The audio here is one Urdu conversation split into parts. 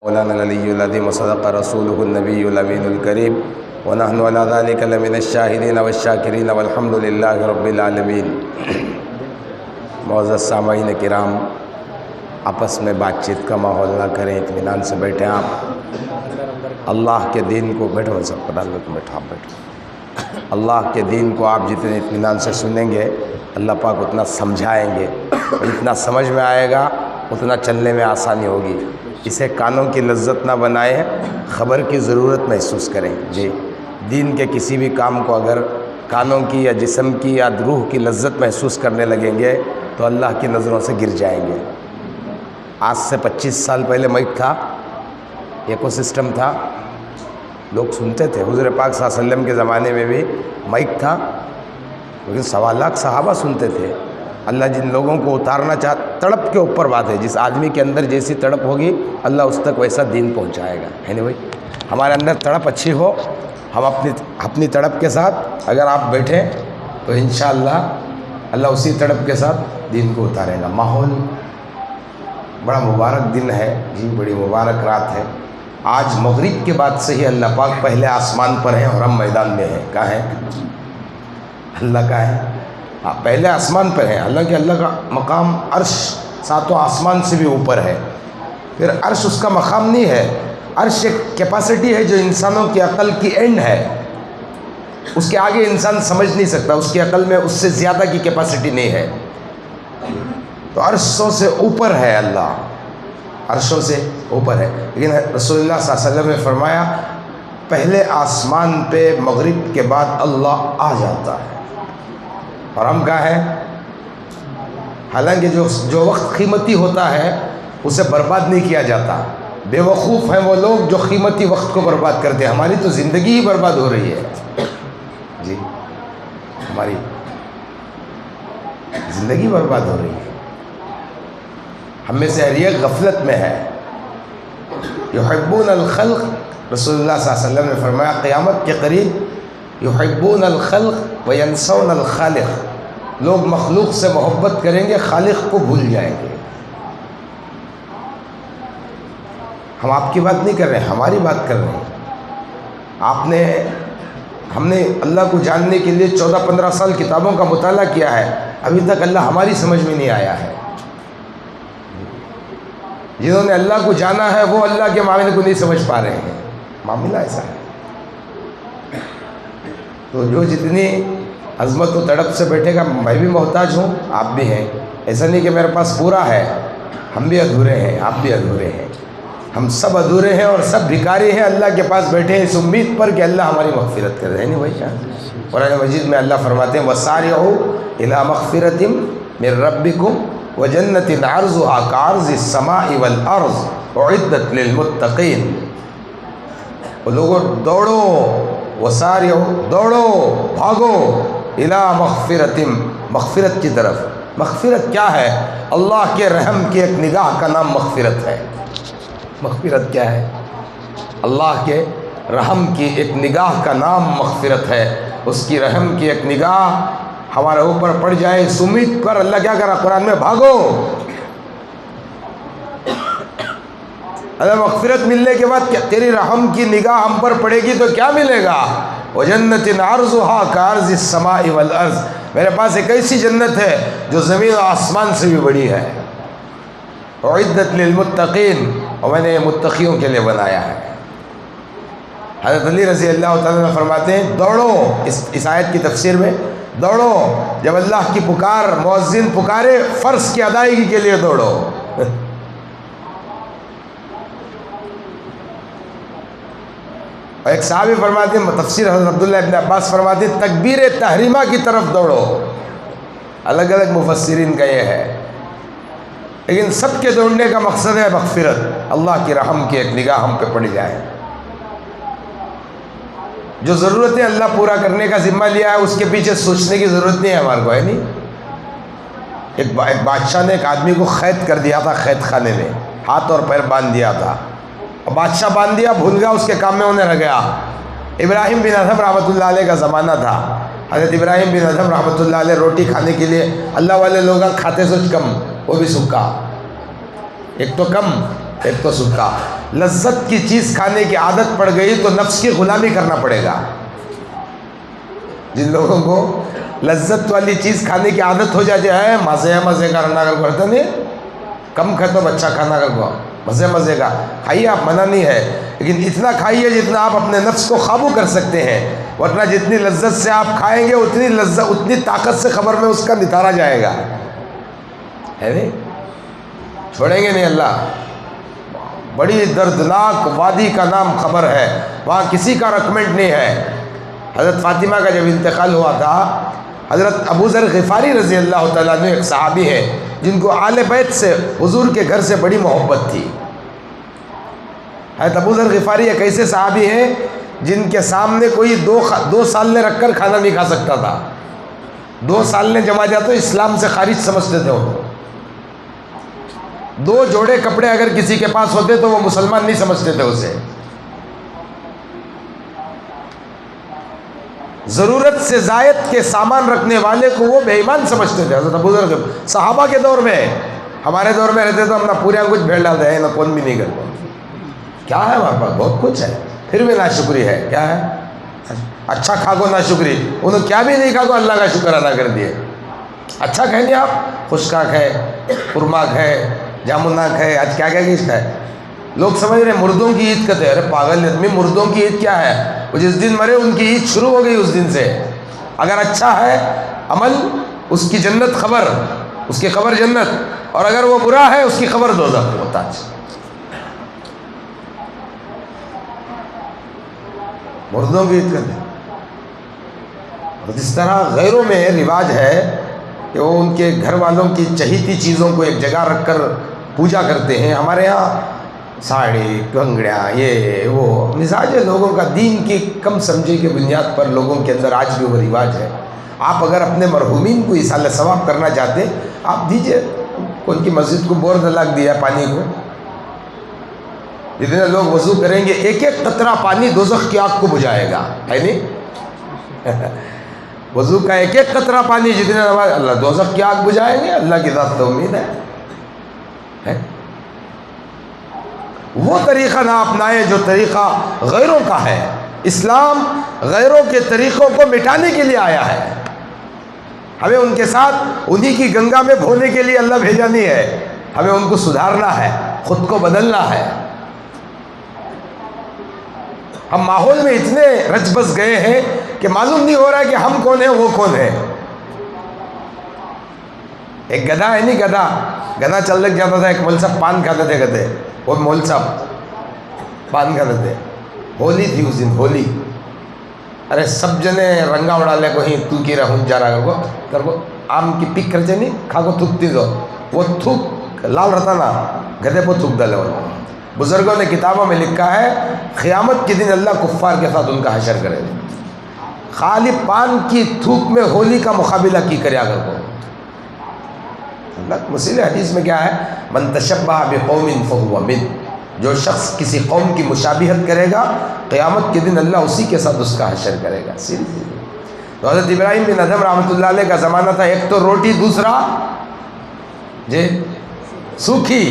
مولانا العلی العظیم وصدق رسولہ النبی الامین الکریم ونحن علی ذلک لمن الشاہدین والشاکرین والحمد للہ رب العالمین۔ معزز سامعین کرام، آپس میں بات چیت کا ماحول نہ کریں، اطمینان سے بیٹھیں۔ آپ اللہ کے دین کو بیٹھو سب بیٹھا اللہ کے دین کو آپ جتنے اطمینان سے سنیں گے اللہ پاک اتنا سمجھائیں گے، اور جتنا سمجھ میں آئے گا اتنا چلنے میں آسانی ہوگی۔ اسے کانوں کی لذت نہ بنائیں، خبر کی ضرورت محسوس کریں۔ جی، دین کے کسی بھی کام کو اگر کانوں کی یا جسم کی یا روح کی لذت محسوس کرنے لگیں گے تو اللہ کی نظروں سے گر جائیں گے۔ آج سے 25 سال پہلے مائک تھا، ایکو سسٹم تھا، لوگ سنتے تھے۔ حضور پاک صلی اللہ علیہ وسلم کے زمانے میں بھی مائک تھا، لیکن 1.25 لاکھ صحابہ سنتے تھے۔ اللہ جن لوگوں کو اتارنا تڑپ کے اوپر بات ہے، جس آدمی کے اندر جیسی تڑپ ہوگی اللہ اس تک ویسا دین پہنچائے گا، ہے نا بھائی؟ ہمارے اندر تڑپ اچھی ہو، ہم اپنی تڑپ کے ساتھ اگر آپ بیٹھیں تو انشاءاللہ اللہ اسی تڑپ کے ساتھ دین کو اتارے گا۔ ماحول بڑا مبارک دن ہے جی، بڑی مبارک رات ہے۔ آج مغرب کے بعد سے ہی اللہ پاک پہلے آسمان پر ہیں اور ہم میدان میں ہیں۔ کہاں ہے اللہ؟ کا ہے پہلے آسمان پر ہے۔ حالانکہ اللہ کا مقام عرش 7 آسمان سے بھی اوپر ہے، پھر عرش اس کا مقام نہیں ہے۔ عرش ایک کیپیسٹی ہے جو انسانوں کی عقل کی اینڈ ہے، اس کے آگے انسان سمجھ نہیں سکتا، اس کی عقل میں اس سے زیادہ کی کیپیسٹی نہیں ہے۔ تو عرشوں سے اوپر ہے اللہ، عرشوں سے اوپر ہے۔ لیکن رسول اللہ صلی اللہ علیہ وسلم نے فرمایا پہلے آسمان پہ مغرب کے بعد اللہ آ جاتا ہے، اور ہم کہاں ہیں؟ حالانکہ جو وقت قیمتی ہوتا ہے اسے برباد نہیں کیا جاتا۔ بے وقوف ہیں وہ لوگ جو قیمتی وقت کو برباد کرتے ہیں۔ ہماری تو زندگی ہی برباد ہو رہی ہے جی، ہماری زندگی برباد ہو رہی ہے۔ ہم میں سے ہر ایک غفلت میں ہے۔ یحبون الخلق، رسول اللہ صلی اللہ علیہ وسلم نے فرمایا قیامت کے قریب یحبون الخلق وینسون الخالق، لوگ مخلوق سے محبت کریں گے، خالق کو بھول جائیں گے۔ ہم آپ کی بات نہیں کر رہے ہیں، ہماری بات کر رہے ہیں۔ ہم نے اللہ کو جاننے کے لیے 14-15 سال کتابوں کا مطالعہ کیا ہے، ابھی تک اللہ ہماری سمجھ میں نہیں آیا ہے۔ جنہوں نے اللہ کو جانا ہے وہ اللہ کے معاملے کو نہیں سمجھ پا رہے ہیں۔ معاملہ ایسا ہے۔ تو جو جتنی عظمت و تڑپ سے بیٹھے گا، میں بھی محتاج ہوں، آپ بھی ہیں۔ ایسا نہیں کہ میرے پاس پورا ہے، ہم بھی ادھورے ہیں، آپ بھی ادھورے ہیں، ہم سب ادھورے ہیں اور سب بھکاری ہیں۔ اللہ کے پاس بیٹھے ہیں اس امید پر کہ اللہ ہماری مغفرت کر رہے ہیں۔ نہیں بھائی جان، قرآن مجید میں اللہ فرماتے ہیں وَسَارِعُوا إِلَىٰ مَغْفِرَةٍ مِّن رَّبِّكُمْ وَجَنَّةٍ عَرْضُهَا كَعَرْضِ السَّمَاءِ وَالْأَرْضِ أُعِدَّتْ لِلْمُتَّقِينَ۔ وہ لوگوں دوڑو، وَسَارِعُوا دوڑو، بھاگو، إِلَىٰ مَغْفِرَةٍ مغفرت کی طرف۔ مغفرت کیا ہے؟ اللہ کے رحم کی ایک نگاہ کا نام مغفرت ہے۔ مغفرت کیا ہے؟ اللہ کے رحم کی ایک نگاہ کا نام مغفرت ہے۔ اس کی رحم کی ایک نگاہ ہمارے اوپر پڑ جائے، اس امید پر اللہ کیا کرا قرآن میں؟ بھاگو۔ اگر مغفرت ملنے کے بعد تیری رحم کی نگاہ ہم پر پڑے گی تو کیا ملے گا؟ وَجَنَّةٍ عَرْضُهَا كَعَرْضِ السَّمَاءِ وَالْأَرْضِ، میرے پاس ایک ایسی جنت ہے جو زمین و آسمان سے بھی بڑی ہے۔ اُعِدَّتْ لِلْمُتَّقِينَ، اور میں نے متقیوں کے لیے بنایا ہے۔ حضرت علی رضی اللہ تعالیٰ عنہ فرماتے ہیں دوڑو، اس آیت کی تفسیر میں، دوڑو جب اللہ کی پکار، مؤذن پکارے فرض کی ادائیگی کے لیے دوڑو۔ اور ایک صحابی فرماتے ہیں، تفسیر حضرت عبداللہ ابن عباس فرماتے ہیں تکبیر تحریمہ کی طرف دوڑو۔ الگ الگ مفسرین کا یہ ہے، لیکن سب کے دوڑنے کا مقصد ہے مغفرت، اللہ کی رحم کی ایک نگاہ ہم پہ پڑ جائے۔ جو ضرورتیں اللہ پورا کرنے کا ذمہ لیا ہے اس کے پیچھے سوچنے کی ضرورت نہیں ہے ہمارے کو، ہے نہیں؟ ایک بادشاہ نے ایک آدمی کو قید کر دیا تھا، قید خانے میں ہاتھ اور پیر باندھ دیا تھا، اور بادشاہ باندھ دیا، بھول گیا، اس کے کام میں ہونے لگ گیا۔ ابراہیم بن ادھم رحمۃ اللہ علیہ کا زمانہ تھا۔ حضرت ابراہیم بن ادھم رحمۃ اللہ علیہ روٹی کھانے کے لیے، اللہ والے لوگ کھاتے سوچ کم، وہ بھی سکا، ایک تو کم ایک تو سکا. لذت کی چیز کھانے کی عادت پڑ گئی تو نفس کی غلامی کرنا پڑے گا. جن لوگوں کو لذت والی چیز کھانے کی عادت ہو جاتی ہے، مزے کا رہنا کر کرتے نہیں، کم کھاتے ہو اچھا کھانا کر کو، مزے کا کھائیے، آپ منع نہیں ہے، لیکن اتنا کھائیے جتنا آپ اپنے نفس کو قابو کر سکتے ہیں، ورنہ جتنی لذت سے آپ کھائیں گے اتنی طاقت سے خبر میں اس کا نتارا جائے گا، ہے نہیں؟ چھوڑیں گے نہیں اللہ. بڑی دردناک وادی کا نام خبر ہے، وہاں کسی کا ریکمنڈ نہیں ہے. حضرت فاطمہ کا جب انتقال ہوا تھا، حضرت ابو ذر غفاری رضی اللہ تعالیٰ عنہ ایک صحابی ہے جن کو آل بیت سے، حضور کے گھر سے بڑی محبت تھی. حضرت ابو ذر غفاری ایک ایسے صحابی ہیں جن کے سامنے کوئی دو سالنے رکھ کر کھانا نہیں کھا سکتا تھا. 2 سالنے جمع جاتے تو اسلام سے خارج سمجھتے تھے وہ. 2 جوڑے کپڑے اگر کسی کے پاس ہوتے تو وہ مسلمان نہیں سمجھتے تھے اسے. ضرورت سے زائد کے سامان رکھنے والے کو وہ بے ایمان سمجھتے تھے. حضرت ابو ذر صحابہ کے دور میں، ہمارے دور میں رہتے تو ہم نہ پورے کچھ بھیڑ ڈالتے ہیں، نہ کون بھی نہیں کرتے. کیا ہے ہمارے پاس؟ بہت کچھ ہے، پھر بھی ناشکری ہے. کیا ہے؟ اچھا کھا کو ناشکری. انہوں کیا بھی نہیں کھا کو اللہ کا شکر ادا کر دیے. اچھا کہیں گے آپ، خشکاک ہے، قرماک ہے، جامناک ہے، آج کیا چیز ہے. لوگ سمجھ رہے ہیں مردوں کی عید کہتے ہیں. ارے پاگل آدمی، مردوں کی عید کیا ہے؟ وہ جس دن مرے ان کی عید شروع ہو گئی اس دن سے. اگر اچھا ہے عمل، اس کی جنت خبر، اس کی خبر جنت، اور اگر وہ برا ہے اس کی خبر دوزخ. ہوتا ہے مردوں کی عید کہتے ہیں. اور جس طرح غیروں میں رواج ہے کہ وہ ان کے گھر والوں کی چہیتی چیزوں کو ایک جگہ رکھ کر پوجا کرتے ہیں، ہمارے ہاں ساڑی، کنگڑیاں، یہ وہ مزاج ہے لوگوں کا. دین کی کم سمجھی کی بنیاد پر لوگوں کے اندر آج بھی وہ رواج ہے. آپ اگر اپنے مرحومین کو ایصال ثواب کرنا چاہتے، آپ دیجئے. ان کی مسجد کو بور دلاک دیا پانی کو. جتنے لوگ وضو کریں گے ایک ایک قطرہ پانی دوزخ کی آگ کو بجھائے گا، ہے نہیں؟ وضو کا ایک ایک قطرہ پانی جتنے اللہ دوزخ کی آگ بجھائیں گے. اللہ کی ذات تو امید ہے. وہ طریقہ نہ اپنائے جو طریقہ غیروں کا ہے. اسلام غیروں کے طریقوں کو مٹانے کے لیے آیا ہے. ہمیں ان کے ساتھ انہی کی گنگا میں دھونے کے لیے اللہ بھیجا نہیں ہے. ہمیں ان کو سدھارنا ہے، خود کو بدلنا ہے. ہم ماحول میں اتنے رچ بس گئے ہیں کہ معلوم نہیں ہو رہا ہے کہ ہم کون ہیں، وہ کون ہے. ایک گدھا ہے نہیں، گدھا چل لگ جاتا تھا. ایک مول صاحب پان کھاتے تھے، کہتے وہ مول صاحب پان کھاتے تھے. ہولی تھی اس دن، ہولی. ارے سب جنے رنگا اڑا لے کو ہی تو کی رہوں جا رہا کر کو آم کی پک کرتے نہیں کھا کو تھوکتی تو وہ تھوک لال رہتا نا، گدھے کو تھوک ڈالے. بزرگوں نے کتابوں میں لکھا ہے قیامت کے دن اللہ کفار کے ساتھ ان کا حشر کرے گا. خالی پان کی تھوک میں ہولی کا مقابلہ کی کرے اگر کو. اللہ مسئلہ حدیث میں کیا ہے؟ من تشبہ بقوم فہو من. جو شخص کسی قوم کی مشابہت کرے گا قیامت کے دن اللہ اسی کے ساتھ اس کا حشر کرے گا. تو حضرت ابراہیم بن ادھم رحمۃ اللہ علیہ کا زمانہ تھا. ایک تو روٹی، دوسرا سوکھی،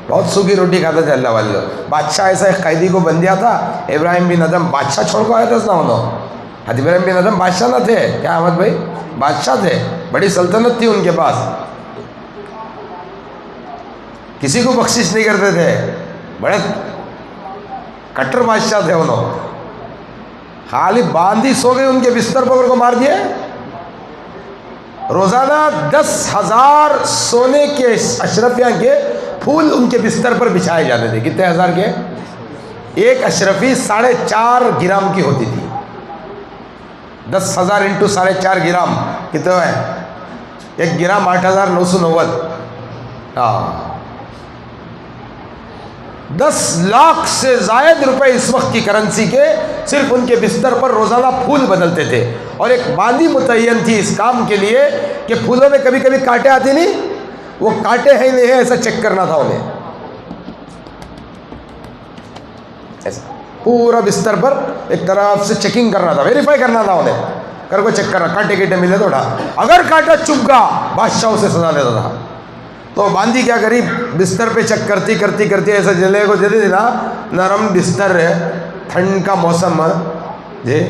بہت سوکھی روٹی کھاتے تھے اللہ والے. بادشاہ ایسا ایک قیدی کو بن دیا تھا. ابراہیم بن ادھم بادشاہ چھوڑ کو آیا تھا نا. انہوں حضرت ابراہیم بن ادھم بادشاہ نہ تھے کیا احمد بھائی؟ بادشاہ تھے، بڑی سلطنت تھی ان کے پاس. کسی کو بخشش نہیں کرتے تھے، بڑے کٹر بادشاہ تھے. انہوں خالی باندھی سو گئے ان کے بستر پر کو مار دیے. روزانہ 10,000 سونے کے اشرفیاں کے پھول ان کے بستر پر بچھائے جاتے تھے. کتنے ہزار کے؟ ایک اشرفی 4.5 گرام کی ہوتی تھی. 10,000 انٹو 4.5 گرام کتنے ہیں؟ 1 گرام 8,990. 10 لاکھ سے زائد روپے اس وقت کی کرنسی کے صرف ان کے بستر پر روزانہ پھول بدلتے تھے. اور ایک باندھی متعین تھی اس کام کے لیے کہ پھولوں میں کبھی کبھی کانٹے آتے نہیں، وہ کانٹے ہیں نہیں ہے ایسا چیک کرنا تھا انہیں. ایسا پورا بستر پر ایک طرف سے چیکنگ کرنا تھا، ویریفائی کرنا تھا انہیں. کر کو چیک کرنا، کانٹے کیٹے ملے تو اٹھا. اگر کانٹا چپ گا بادشاہ اسے سزا دیتا تھا. تو باندھی کیا کری, بستر پہ چیک کرتی کرتی کرتی ایسا جلے کو جلے نا, نرم بستر ہے, ٹھنڈ کا موسم جی,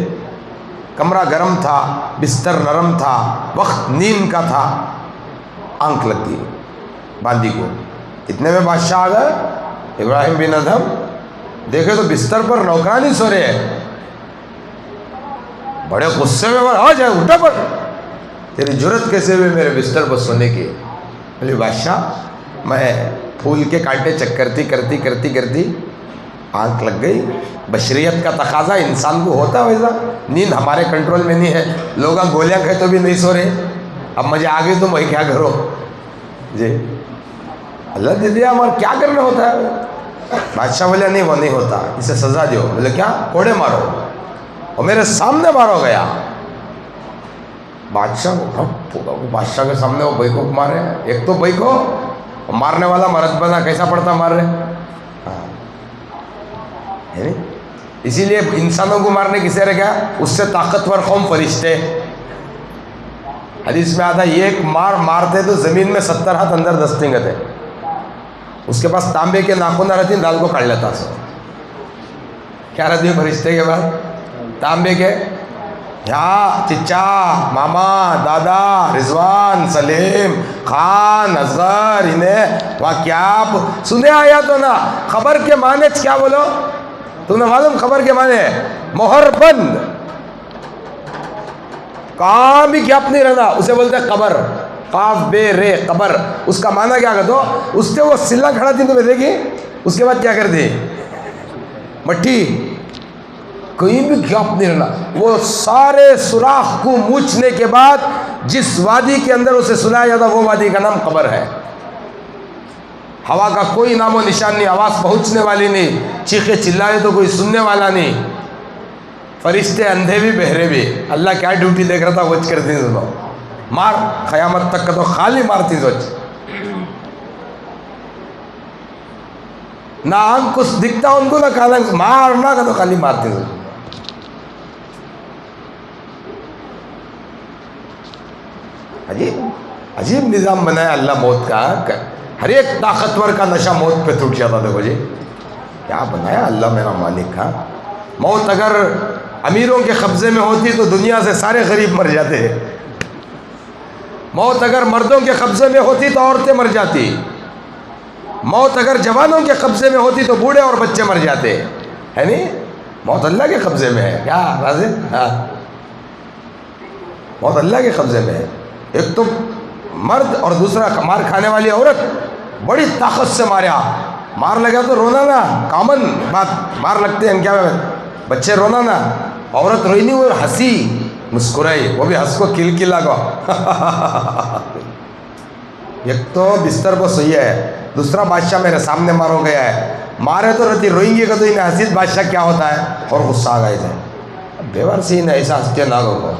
کمرہ گرم تھا, بستر نرم تھا, وقت نیند کا تھا, آنکھ لگ گئی باندھی کو. اتنے میں بادشاہ آ گئے, ابراہیم بن ادھم دیکھے تو بستر پر نوکرانی سو رہے ہیں, بڑے غصے میں آ جائے, اٹھا پڑ, تیری جرت کیسے ہوئی میرے بستر پر سونے کی؟ بولے بادشاہ میں پھول کے کانٹے چیک کرتی کرتی کرتی کرتی آنکھ لگ گئی, بشریت کا تقاضا انسان کو ہوتا ہے ویسا, نیند ہمارے کنٹرول میں نہیں ہے, لوگ گولیاں کھائے تو بھی نہیں سو رہے, اب مجھے آ گئی تو میں کیا کرو جی, اللہ دے دیا ہمارا کیا کرنا ہوتا ہے. بادشاہ بولے نہیں وہ نہیں ہوتا, اسے سزا دو. بولے کیا؟ کوڑے مارو, اور میرے سامنے مارو گیا. بادشاہ بادشاہ کے سامنے وہ بھائی کو مارے, ایک تو بھائی کو مارنے والا مرد بنا, کیسا پڑتا مار رہے. اسی لیے انسانوں کو مارنے کسے رہ گیا, اس سے طاقتور قوم فرشتے. حدیث میں آتا ہے ایک مار مارتے تو زمین میں 70 ہاتھ اندر دستیں گتے, اس کے پاس تانبے کے ناخن نہ رہتی, دال کو کاٹ لیتا سو. کیا رہتی ہے فرشتے کے بعد؟ تانبے کے. یہاں چچا, ماما, دادا, رضوان, سلیم, خان, اصغر, انہیں وہاں کیا سنے آیا تو نا, خبر کے معنی کیا بولو تم نے معلوم؟ خبر کے معنی مہر بند, کام بھی گیپ نہیں رہنا, اسے بولتے ہیں قبر, قاف بے رے قبر. اس کا معنی کیا کہتے ہو, اس سے وہ سلا کھڑا تھی تو دیکھی, اس کے بعد کیا کرتی مٹھی, کہیں بھی گیپ نہیں رہنا. وہ سارے سوراخ کو موچنے کے بعد جس وادی کے اندر اسے سلایا جاتا وہ وادی کا نام قبر ہے. ہوا کا کوئی نام و نشان نہیں, آواز پہنچنے والی نہیں, چیخے چلائے تو کوئی سننے والا نہیں. فرشتے اندھے بھی بہرے بھی, اللہ کیا ڈیوٹی دیکھ رہا تھا وہ کرتی دونوں, مار قیامت تک کا تو خالی مارتی سوچ. نہ آنکھ کچھ دکھتا ان کو, نہ کالا مارنا کا تو خالی مارتی سوچ. عجیب عجیب نظام بنایا اللہ موت کا, ہر ایک طاقتور کا نشہ موت پہ ٹوٹ جاتا. دیکھو جی کیا بنایا اللہ میرا مالک کا. موت اگر امیروں کے قبضے میں ہوتی تو دنیا سے سارے غریب مر جاتے. موت اگر مردوں کے قبضے میں ہوتی تو عورتیں مر جاتی. موت اگر جوانوں کے قبضے میں ہوتی تو بوڑھے اور بچے مر جاتے, ہے نہیں؟ موت اللہ کے قبضے میں ہے. کیا راضی؟ ہاں, موت اللہ کے قبضے میں ہے. ایک تو مرد اور دوسرا مار کھانے والی عورت, بڑی طاقت سے ماریا, مار لگا تو رونا نا, کامن بات, مار لگتے ہیں کیا بچے رونا نا, عورت روئی نہیں, وہ ہنسی مسکرائی, وہ بھی ہنس کو کل کلا کو. ایک تو بستر کو سوئی ہے, دوسرا بادشاہ میرے سامنے مارو گیا ہے, مارے تو رہتی روئیں گے کہ تو انہیں حسید بادشاہ کیا ہوتا ہے, اور غصہ آ گئے تھے. بیوار سے انہیں ایسا ہنستے ناگو کو.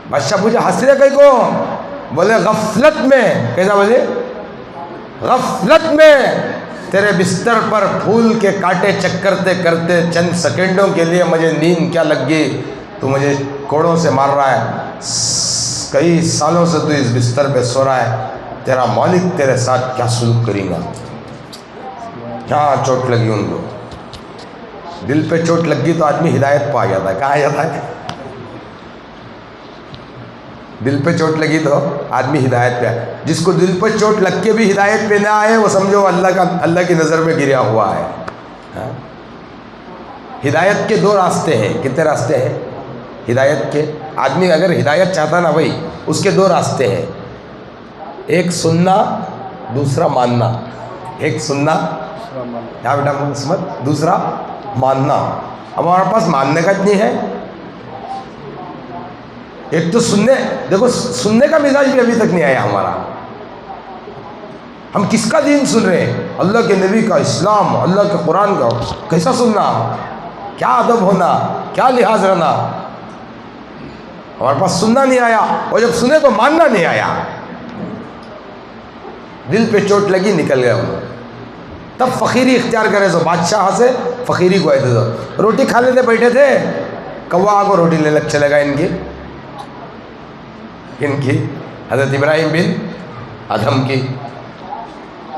بادشاہ پوچھا ہنس رہے کئی کو؟ بولے غفلت میں. کیسا بولے؟ غفلت میں تیرے بستر پر پھول کے کانٹے چیک کرتے کرتے چند سیکنڈوں کے لیے مجھے نیند کیا لگ گئی, تو مجھے کوڑوں سے مار رہا ہے. کئی سالوں سے تو اس بستر پہ سو رہا ہے, تیرا مالک تیرے ساتھ کیا سلوک کرے گا. کیا چوٹ لگی ان کو, دل پہ چوٹ لگ گئی تو آدمی ہدایت پا جاتا ہے. کہا جاتا ہے دل پہ چوٹ لگی تو آدمی ہدایت پہ آئے. جس کو دل پہ چوٹ لگ کے بھی ہدایت پہ نہ آئے وہ سمجھو اللہ کی نظر میں گریا ہوا ہے. ہدایت کے 2 راستے ہیں. کتنے راستے ہیں ہدایت کے؟ آدمی اگر ہدایت چاہتا نا بھائی, اس کے 2 راستے ہیں, ایک سننا, دوسرا ماننا. ایک سننا, کیا بیٹا قسمت, دوسرا ماننا. اب ہمارے پاس ماننے کا اتنی ہے. ایک تو سننے, دیکھو سننے کا مزاج بھی ابھی تک نہیں آیا ہمارا. ہم کس کا دین سن رہے ہیں؟ اللہ کے نبی کا, اسلام, اللہ کے قرآن کا. کیسا سننا, کیا ادب ہونا, کیا لحاظ رہنا, ہمارے پاس سننا نہیں آیا. اور جب سنے تو ماننا نہیں آیا. دل پہ چوٹ لگی, نکل گئے ہم. تب فقیری اختیار کرے تو بادشاہ سے فقیری کو آئے تھے. روٹی کھا لیتے بیٹھے تھے, کوا کو روٹی لے لگ چلے گا ان کی حضرت ابراہیم بن ادھم کی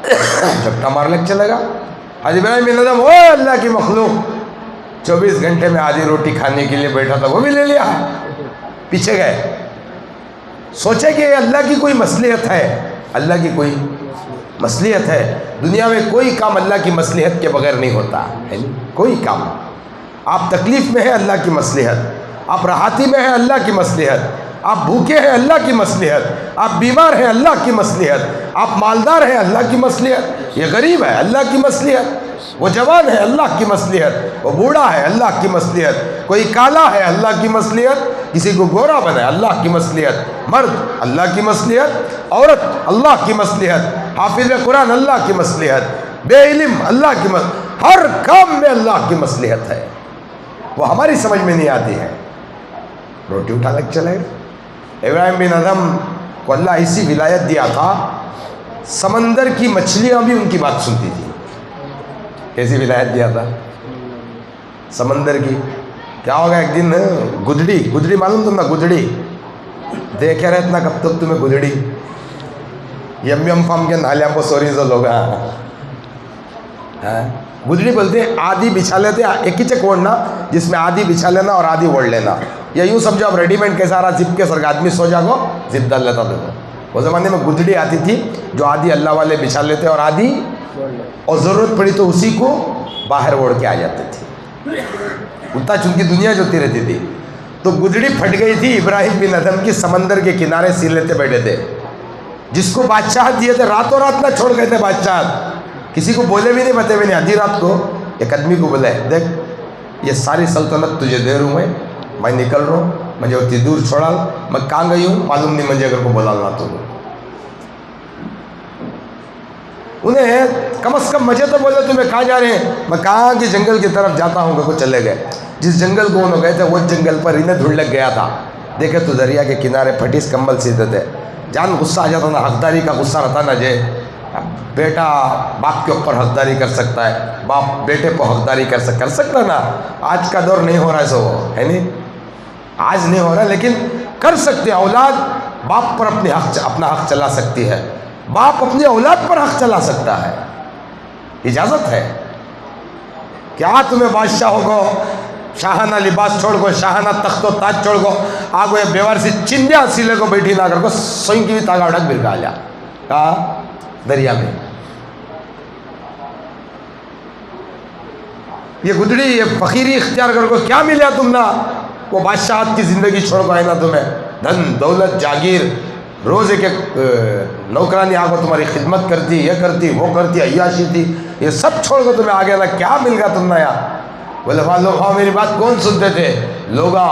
چپٹا مارنے چلے گا. حضرت ابراہیم بن ادھم، او اللہ کی مخلوق، 24 گھنٹے میں آدھی روٹی کھانے کے لیے بیٹھا تھا، وہ بھی لے لیا. پیچھے گئے، سوچے کہ اللہ کی کوئی مصلحت ہے. اللہ کی کوئی مصلحت ہے. دنیا میں کوئی کام اللہ کی مصلحت کے بغیر نہیں ہوتا ہے. کوئی کام، آپ تکلیف میں ہیں اللہ کی مصلحت، آپ راحتی میں ہیں اللہ کی مصلحت، آپ بھوکے ہیں اللہ کی مصلحت، آپ بیمار ہیں اللہ کی مصلحت، آپ مالدار ہیں اللہ کی مصلحت، یہ غریب ہے اللہ کی مصلحت، وہ جوان ہے اللہ کی مصلحت، وہ بوڑھا ہے اللہ کی مصلحت، کوئی کالا ہے اللہ کی مصلحت، کسی کو گورا بنا ہے اللہ کی مصلحت، مرد اللہ کی مصلحت، عورت اللہ کی مصلحت، حافظ قرآن اللہ کی مصلحت، بے علم اللہ کی مصلحت، ہر کام میں اللہ کی مصلحت ہے. وہ ہماری سمجھ میں نہیں آتی ہے. روٹی اٹھا لگ چلے گئے. ابراہیم بن ادھم کو اللہ ایسی ولایت دیا تھا، سمندر کی مچھلیاں بھی ان کی بات سنتی تھی. کیسی ولایت دیا تھا؟ سمندر کی. کیا ہوگا ایک دن گدڑی معلوم تم نا، گدڑی دیکھے رہتا کب تک تمہیں گدڑی یم فام کے نالیاں کو سوری سے لوگ گدڑی بولتے ہیں. آدھی بچھا لیتے، ایک ہی چک اوڑھنا جس میں آدھی بچھا لینا اور آدھی اوڑھ لینا، یا یوں سمجھو اب ریڈی میڈ کیسا رہا، زپ کے سر آدمی سو جاگو زپ ڈال لیتا تھا. وہ زمانے میں گدڑی آتی تھی جو آدھی اللہ والے بچھا لیتے اور آدھی، اور ضرورت پڑی تو اسی کو باہر اوڑھ کے آ جاتے تھے. اتنا چونکہ دنیا جوتی رہتی تھی. تو گدڑی پھٹ گئی تھی ابراہیم بن ادھم کی، سمندر کے کنارے سی لیتے بیٹھے تھے. جس کو بادشاہت دیے تھے راتوں رات نہ چھوڑ گئے تھے بادشاہت، کسی کو بولے بھی نہیں، بتے بھی نہیں. آدھی رات کو ایک آدمی کو بولے، دیکھ یہ ساری سلطنت تجھے دے رہا ہوں، میں نکل رہا ہوں، مجھے اتنی دور چھوڑا، میں کہاں گئی ہوں معلوم نہیں مجھے، اگر کو بولا نہ تو. انہیں کم از کم مجھے تو بولے تمہیں کہاں جا رہے ہیں؟ میں کہاں کہ جنگل کی طرف جاتا ہوں. کہ چلے گئے. جس جنگل کو انہوں گئے تھے وہ جنگل پر انہیں دھڑ لگ گیا تھا. دیکھے تو دریا کے کنارے پھٹیس کمبل سیدھے تھے. جان غصہ آ جاتا نا، حقداری کا غصہ رہتا نا. جے بیٹا باپ کے اوپر حقداری کر سکتا ہے، باپ بیٹے کو حقداری کر سکتا نا. آج کا دور نہیں ہو رہا ہے سو، ہے نہیں، آج نہیں ہو رہا، لیکن کر سکتے. اولاد باپ پر اپنا حق چلا سکتی ہے، باپ اپنی اولاد پر حق چلا سکتا ہے. اجازت ہے. کیا تمہیں بادشاہوں کو شاہانہ لباس چھوڑ کو، شاہانہ تخت و تاج چھوڑ کو آگو یہ بیوار سی چندیا سیلے کو بیٹھی نہ کر کو سوئیں کی بھی تاگا اڑک برکا لیا کہا دریا میں. یہ گدڑی یہ فقیری اختیار کر کو کیا ملیا تم نا؟ وہ بادشاہت کی زندگی چھوڑ کو آئے نا تمہیں، دھن دولت جاگیر، روز ایک نوکرانی آگو تمہاری خدمت کرتی، یہ کرتی وہ کرتی، عیاشی تھی، یہ سب چھوڑ کو تمہیں آگے نا کیا مل گیا تم نا یار؟ بولے لوگ ہاں میری بات کون سنتے تھے؟ لوگا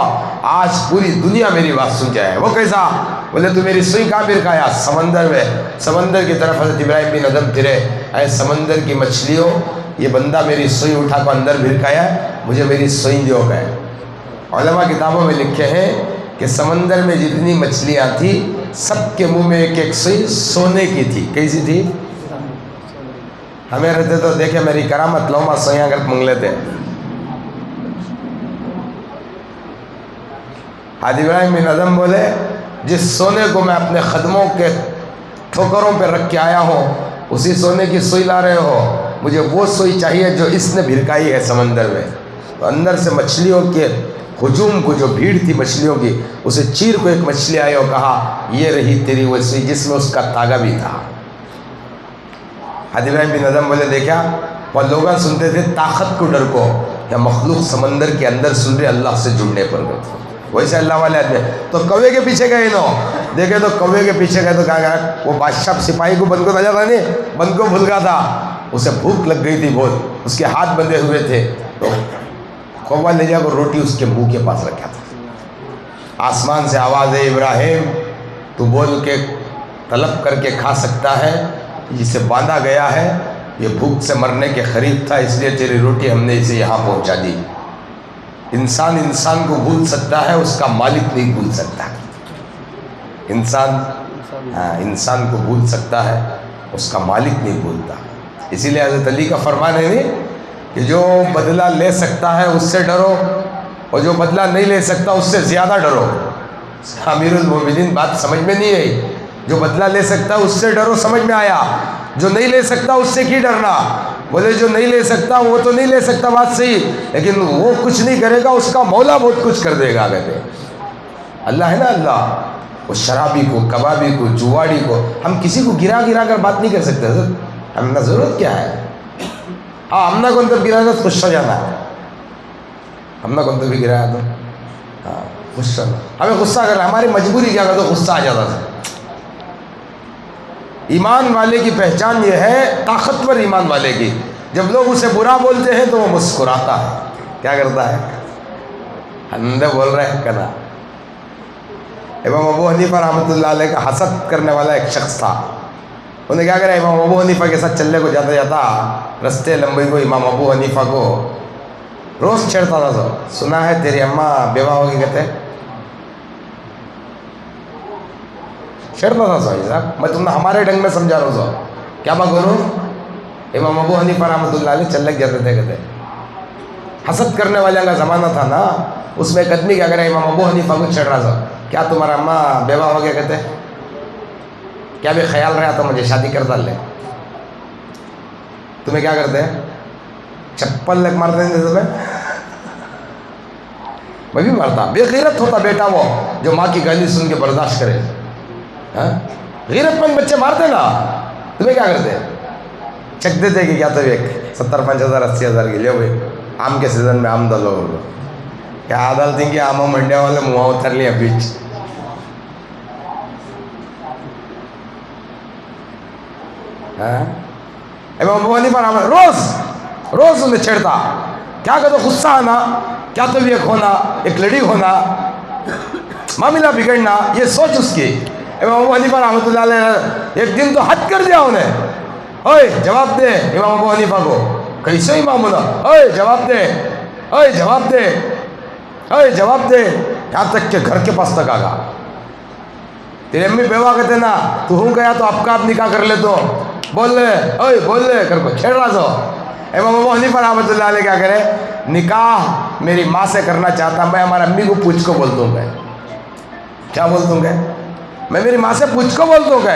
آج پوری دنیا میری بات سن جائے. وہ کیسا؟ بولے تو میری سوئی کہاں برکایا؟ سمندر میں. سمندر کی طرف حضرت ابراہیم بن ادھم پھرے، اے سمندر کی مچھلیوں، یہ بندہ میری سوئی اٹھا کو اندر بھرکایا، مجھے میری سوئی جو گئے. علماء کتابوں میں لکھے ہیں کہ سمندر میں جتنی مچھلیاں تھیں سب کے منہ میں ایک ایک سوئی سونے کی تھی. کیسی تھی؟ ہمیں رہتے تو دیکھے میری کرامت لوما سوئیاں کر منگ لیتے. حضرت ابراہیم بن ادھم بولے جس سونے کو میں اپنے قدموں کے ٹھوکروں پہ رکھ کے آیا ہوں اسی سونے کی سوئی لا رہے ہو، مجھے وہ سوئی چاہیے جو اس نے بھرکائی ہے سمندر میں. تو اندر سے مچھلیوں کے ہجوم کو، جو بھیڑ تھی مچھلیوں کی، اسے چیر کو ایک مچھلی آئی اور کہا یہ رہی تیری وہ سوئی جس میں اس کا تاگا بھی تھا. حضرت ابراہیم بن ادھم بولے دیکھا وہ لوگ سنتے تھے طاقت کو ڈر کو، یا مخلوق سمندر کے اندر سن رہے اللہ سے جڑنے پر گئے تھے. ویسے اللہ والے آدمی تو کوے کے پیچھے گئے نو، دیکھے تو کوے کے پیچھے گئے تو کہا گیا وہ بادشاہ سپاہی کو بند کو نظر آنے، بند کو بھول گیا تھا، اسے بھوک لگ گئی تھی بہت، اس کے ہاتھ بندھے ہوئے تھے، تو کوہ لے جا کر روٹی اس کے منہ کے پاس رکھا تھا. آسمان سے آواز ہے ابراہیم تو بول کے طلب کر کے کھا سکتا ہے، جسے باندھا گیا ہے یہ بھوک سے مرنے کے قریب تھا، اس لیے تیری روٹی ہم نے اسے یہاں پہنچا دی. انسان کو بھول سکتا ہے، اس کا مالک نہیں بھول سکتا. انسان کو بھول سکتا ہے، اس کا مالک نہیں بھولتا. اسی لیے حضرت علی کا فرمان ہے کہ جو بدلہ لے سکتا ہے اس سے ڈرو، اور جو بدلہ نہیں لے سکتا اس سے زیادہ ڈرو. امیر المومنین بات سمجھ میں نہیں آئی. جو بدلہ لے سکتا ہے اس سے ڈرو، سمجھ میں آیا؟ جو نہیں لے سکتا اس سے کی ڈرنا؟ بولے جو نہیں لے سکتا وہ تو نہیں لے سکتا، بات صحیح، لیکن وہ کچھ نہیں کرے گا، اس کا مولا بہت کچھ کر دے گا. کہتے اللہ ہے نا، اللہ وہ شرابی کو، کبابی کو، جواڑی کو ہم کسی کو گرا گرا کر بات نہیں کر سکتے. ہم نے ضرورت کیا ہے؟ ہاں ہم نے کون تو گرایا تو خوش ہو جانا ہے، ہم نے کون تو بھی گرایا تو ہاں خوش ہونا، ہمیں غصہ کر رہا ہے، ہماری مجبوری کیا کر تو غصہ آ جاتا ہے. ایمان والے کی پہچان یہ ہے، طاقتور ایمان والے کی، جب لوگ اسے برا بولتے ہیں تو وہ مسکراتا ہے. کیا کرتا ہے؟ اندر بول رہے ہیں کنا. امام ابو حنیفہ رحمۃ اللہ علیہ کا حسد کرنے والا ایک شخص تھا. انہیں کیا کرا، امام ابو حنیفہ کے ساتھ چلنے کو جاتا جاتا رستے لمبے کو امام ابو حنیفہ کو روز چھیڑتا تھا. تو سنا ہے تیری اماں بیوہ ہوگی، کہتے چھیڑتا تھا. صاحب میں تم نے ہمارے ڈنگ میں سمجھا رہا ہوں، کیا میں بولوں؟ امام ابو حنیفہ رحمۃ اللہ علیہ چل لگ جاتے تھے. کہتے حسد کرنے والے کا زمانہ تھا نا، اس میں ایک آدمی کیا کرے، امام ابو حنیفہ کو چھیڑ رہا تھا، کیا تمہارا اماں بیوہ ہو گیا؟ کہتے کیا بھی خیال رہا تو مجھے شادی کر ڈال لے. تمہیں کیا کرتے ہیں؟ چپل لگ مارتے ہیں تمہیں. میں بھی مارتا. بے غیرت ہوتا بیٹا وہ جو ماں کی گالی سن کے برداشت کرے. غیرت مند بچے مارتے نا. تمہیں کیا کرتے؟ چک دیتے کہ کیا تو ایک 70-50,000 80,000 کی لے بھائی، آم کے سیزن میں آم دلو. کیا عدالتیں کہ آموں منڈیا والے منہ اتر لیا بیچ. امام ابو حنیفہ روز انہیں چھیڑتا. کیا کہ تو غصہ آنا، کیا تو بھی ایک ہونا، ایک لڑی ہونا، معاملہ بگڑنا، یہ سوچ اس کی. امام ابو حنیفہ رحمۃ اللہ علیہ ایک دن تو حد کر دیا انہیں. اوئے جواب دے امام ابو حنیفہ کو. کیسے امام ہونا؟ اوئے جواب دے، اوئے جواب دے، اوئے جواب دے. یہاں تک کہ گھر کے پاس تک آ گا. تیری امی بیوہ کہتے نا، تو ہوں گیا تو آپ کا آپ نکاح کر لے، تو بول لے اوئے بول لے کر کو چھیڑ رہا. تو امام ابو حنیفہ رحمۃ اللہ علیہ کیا کرے، نکاح میری ماں سے کرنا چاہتا، میں ہمارے امی کو پوچھ کو بول دوں گا. کیا بول دوں گا؟ میں میری ماں سے پوچھ کو بول دوں گا.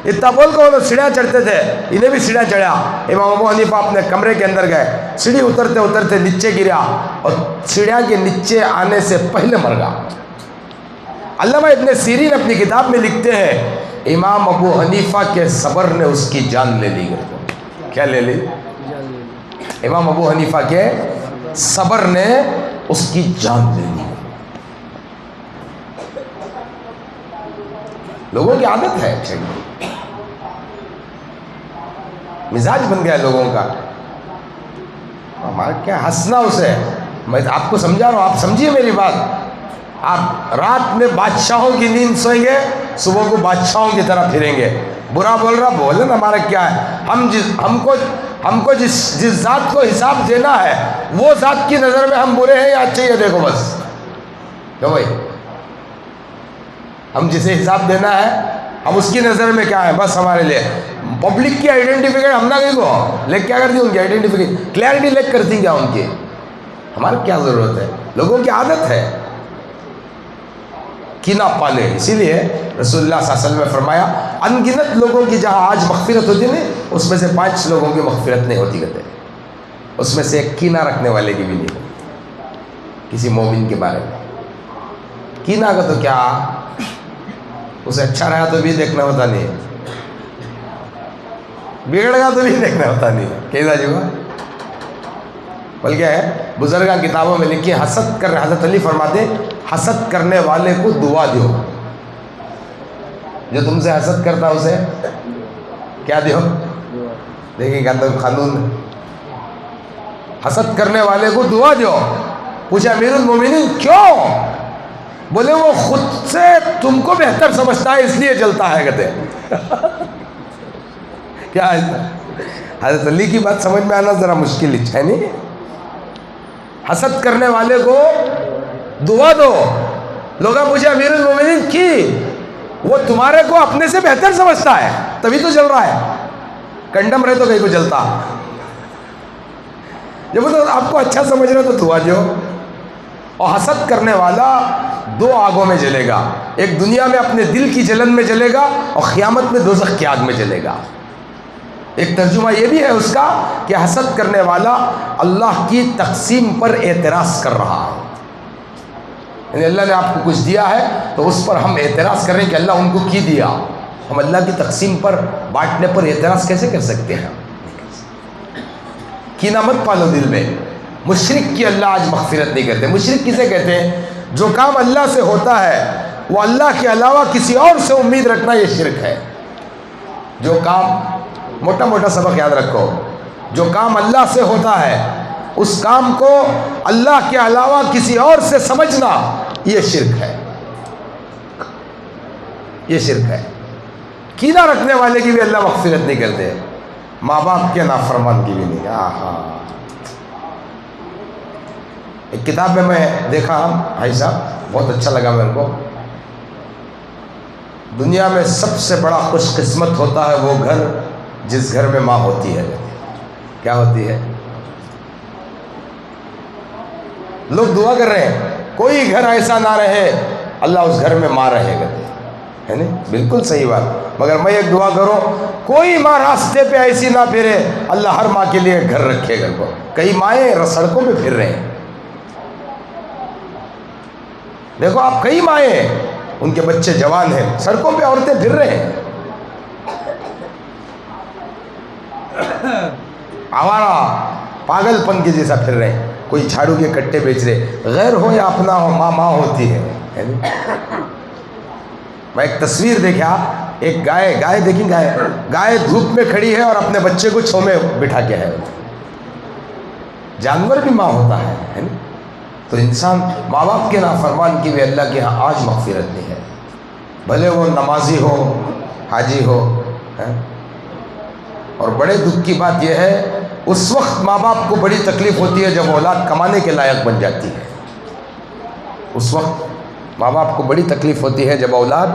اتنا بول کو وہ سیڑھیاں چڑھتے تھے، انہیں بھی سیڑھیاں چڑھا. امام ابو حنیفہ اپنے کمرے کے اندر گئے، سیڑھی اترتے اترتے نیچے گرا اور سیڑھیاں کے نیچے آنے سے پہلے مر گیا. علامہ ابن سیرین اپنی کتاب میں لکھتے ہیں، امام ابو حنیفہ کے صبر نے اس کی جان لے لی. کیا لے لی؟ امام ابو حنیفہ کے صبر نے اس کی جان لے لی. لوگوں کی عادت ہے، مزاج بن گیا لوگوں کا. ہمارا کیا ہنسنا اسے. میں آپ کو سمجھا رہا ہوں، آپ سمجھیے میری بات. آپ رات میں بادشاہوں کی نیند سوئیں گے، صبح کو بادشاہوں کی طرح پھریں گے. برا بول رہا بولے نا، ہمارا کیا ہے. ہم کو جس ذات کو حساب دینا ہے، وہ ذات کی نظر میں ہم برے ہیں یا اچھے ہیں، دیکھو بس. کیوں بھائی؟ ہم جسے حساب دینا ہے، ہم اس کی نظر میں کیا ہے، بس ہمارے لیے پبلک کی آئیڈینٹیفیکیٹ ہم نہ کہیں کو لیک کیا کرتی ان کی آئیڈینٹیفیکیٹ کلیئرٹی لیک کرتی کیا ان کی. ہماری کیا ضرورت ہے؟ لوگوں کی عادت ہے کینہ پالے. اسی لیے رسول اللہ صلی اللہ علیہ وسلم نے فرمایا، ان گنت لوگوں کی جہاں آج مغفرت ہوتی ہے، اس میں سے 5 لوگوں کی مغفرت نہیں ہوتی. کہتے اس میں سے ایک کینہ رکھنے والے کی بھی نہیں ہوتی. کسی مومن کے بارے میں کینہ کا تو کیا، اسے اچھا رہا تو بھی دیکھنا ہوتا نہیں، بگڑ گا تو بھی دیکھنا ہوتا نہیں. کیسا جگہ بلکہ ہے بزرگاں کتابوں میں لکھی، حسد کر رہے. حضرت علی فرماتے حسد کرنے والے کو دعا دو. جو تم سے حسد کرتا اسے کیا دیو؟ دیکھیں کہ اندر قانون، حسد کرنے والے کو دعا دو. پوچھا امیر المومنین کیوں؟ بولے وہ خود سے تم کو بہتر سمجھتا ہے اس لیے جلتا ہے. کہتے کیا حضرت علی کی بات سمجھ میں آنا ذرا مشکل ہے نہیں. حسد کرنے والے کو دعا دو. لوگوں پوچھا امیر المومنین کی؟ وہ تمہارے کو اپنے سے بہتر سمجھتا ہے تبھی تو جل رہا ہے. کنڈم رہے تو کہیں کو جلتا. جب وہ تو آپ کو اچھا سمجھ رہے تو دعا دو. اور حسد کرنے والا 2 آگوں میں جلے گا. ایک دنیا میں اپنے دل کی جلن میں جلے گا اور قیامت میں دوزخ کی آگ میں جلے گا۔ ایک ترجمہ یہ بھی ہے اس کا کہ حسد کرنے والا اللہ کی تقسیم پر اعتراض کر رہا ہے، یعنی اللہ نے آپ کو کچھ دیا ہے تو اس پر ہم اعتراض کر رہے ہیں کہ اللہ ان کو کی دیا، ہم اللہ کی تقسیم پر بانٹنے پر اعتراض کیسے کر سکتے ہیں؟ کینہ مت پالو دل میں۔ مشرک کی اللہ آج مغفرت نہیں کرتے۔ مشرک کسے کہتے ہیں؟ جو کام اللہ سے ہوتا ہے وہ اللہ کے علاوہ کسی اور سے امید رکھنا، یہ شرک ہے۔ جو کام، موٹا موٹا سبق یاد رکھو، جو کام اللہ سے ہوتا ہے اس کام کو اللہ کے علاوہ کسی اور سے سمجھنا، یہ شرک ہے، یہ شرک ہے۔ کینہ رکھنے والے کی بھی اللہ مغفرت نہیں کرتے، ماں باپ کے نافرمان کی بھی نہیں۔ ایک کتاب میں دیکھا بھائی صاحب، بہت اچھا لگا میرے کو، دنیا میں سب سے بڑا خوش قسمت ہوتا ہے وہ گھر جس گھر میں ماں ہوتی ہے۔ کیا ہوتی ہے؟ لوگ دعا کر رہے ہیں کوئی گھر ایسا نہ رہے اللہ اس گھر میں ماں رہے گا، ہے نا؟ بالکل صحیح بات، مگر میں ایک دعا کروں کوئی ماں راستے پہ ایسی نہ پھرے اللہ ہر ماں کے لیے گھر رکھے گا۔ کئی مائیں سڑکوں پہ پھر رہے ہیں، دیکھو آپ، کئی مائیں ان کے بچے جوان ہیں، سڑکوں پہ عورتیں پھر رہے ہیں، آوارہ پاگل پن کے جیسا پھر رہے ہیں، کوئی جھاڑو کے کٹے بیچ رہے، غیر ہو یا اپنا ہو، ماں ماں ہوتی ہے۔ میں ایک تصویر دیکھا، ایک گائے دیکھیں، گائے دھوپ میں کھڑی ہے اور اپنے بچے کو چھو میں بٹھا کے ہے۔ جانور بھی ماں ہوتا ہے نا؟ تو انسان ماں باپ کے نافرمان کی بھی اللہ کے ہاں آج مغفرت نہیں ہے، بھلے وہ نمازی ہو، حاجی ہو۔ اور بڑے دکھ کی بات یہ ہے اس وقت ماں باپ کو بڑی تکلیف ہوتی ہے جب اولاد کمانے کے لائق بن جاتی ہے، اس وقت ماں باپ کو بڑی تکلیف ہوتی ہے جب اولاد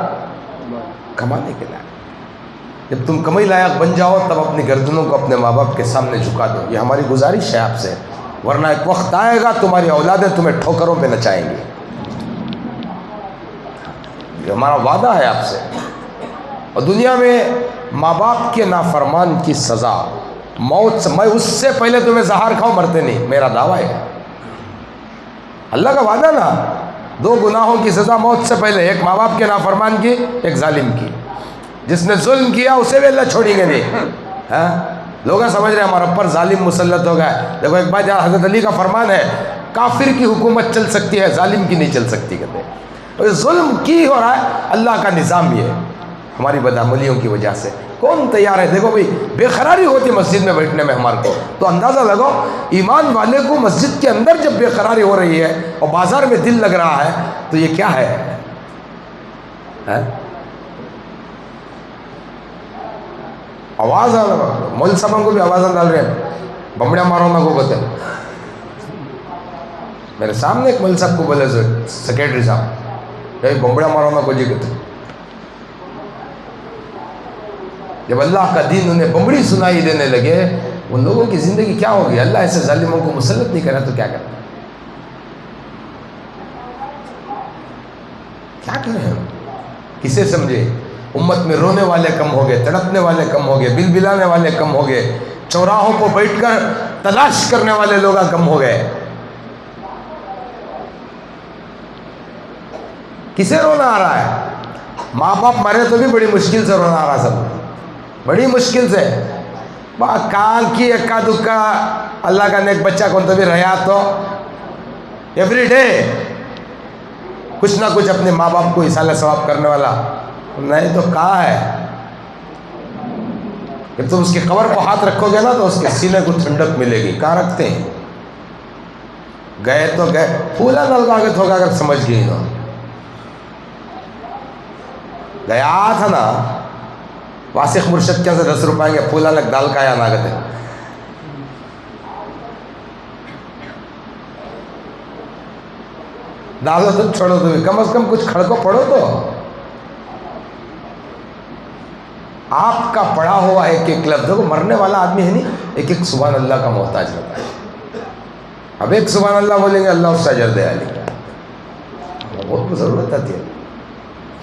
کمانے کے لائق۔ جب تم کمائی لائق بن جاؤ تب اپنی گردنوں کو اپنے ماں باپ کے سامنے جھکا دو، یہ ہماری گزارش ہے آپ سے، ورنہ ایک وقت آئے گا تمہاری اولادیں تمہیں ٹھوکروں پہ نچائیں گی، یہ ہمارا وعدہ ہے آپ سے۔ اور دنیا میں ماں باپ کے نافرمان کی سزا موت سے، میں اس سے پہلے تمہیں زہر کھاؤ مرتے نہیں، میرا دعویٰ ہے، اللہ کا وعدہ نا، 2 گناہوں کی سزا موت سے پہلے، ایک ماں باپ کے نافرمان کی، ایک ظالم کی۔ جس نے ظلم کیا اسے بھی اللہ چھوڑیں گے نہیں۔ ہاں لوگ سمجھ رہے ہیں ہمارا پر ظالم مسلط ہو گیا، دیکھو ایک بات حضرت علی کا فرمان ہے، کافر کی حکومت چل سکتی ہے، ظالم کی نہیں چل سکتی، کہتے ہیں ظلم کی ہو رہا ہے، اللہ کا نظام یہ ہے، ہماری بدعملیوں کی وجہ سے۔ کون تیار ہے؟ دیکھو بھائی بے قراری ہوتی مسجد میں بیٹھنے میں ہمارے کو، تو اندازہ لگاؤ ایمان والے کو مسجد کے اندر جب بے قراری ہو رہی ہے اور بازار میں دل لگ رہا ہے تو یہ کیا ہے؟ آواز آ رہا، مول صاحب کو بھی آواز ڈال رہے ہیں، بمڑیا مارو نہ کو کہتے ہیں۔ میرے سامنے ایک مول صاحب کو بولے سیکرٹری صاحب، بمڑیا مارو نہ کو جی کہتے ہیں۔ جب اللہ کا دین انہیں بمبڑی سنائی دینے لگے، ان لوگوں کی زندگی کیا ہوگی؟ اللہ ایسے ظالموں کو مسلط نہیں کرا تو کیا کریں؟ کیا کریں ہم؟ کسے سمجھے؟ امت میں رونے والے کم ہو گئے، تڑپنے والے کم ہو گئے، بل بلانے والے کم ہو گئے، چوراہوں کو بیٹھ کر تلاش کرنے والے لوگ کم ہو گئے۔ کسے رونا آ رہا ہے؟ ماں باپ مرے تو بھی بڑی مشکل سے رونا آ رہا، سب بڑی مشکل سے۔ کان کی اکا دکا اللہ کا نیک بچہ کون تو بھی رہا تو ایوری ڈے کچھ نہ کچھ اپنے ماں باپ کو اصالہ ثواب کرنے والا، نہیں تو کہاں ہے؟ جب تم اس کی قبر کو ہاتھ رکھو گے نا تو اس کے سینے کو ٹھنڈک ملے گی۔ کہاں رکھتے ہیں؟ گئے تو گئے، پھولا نل کا آگے ہوگا اگر سمجھ گئی نا، گیا تھا نا واسق مرشد کیا سے 10 روپئے کے پھولا لگ دال کا یا ناگت ہے، ڈالو تو چھوڑو تو بھی کم از کم کچھ کھڑکو پڑھو تو۔ آپ کا پڑھا ہوا ایک ایک لفظ، دیکھو مرنے والا آدمی ہے نہیں، ایک ایک سبحان اللہ کا محتاج ہوتا ہے۔ اب ایک سبحان اللہ بولیں گے اللہ اس سے اجر دے علی، بہت ضرورت آتی ہے۔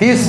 30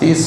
30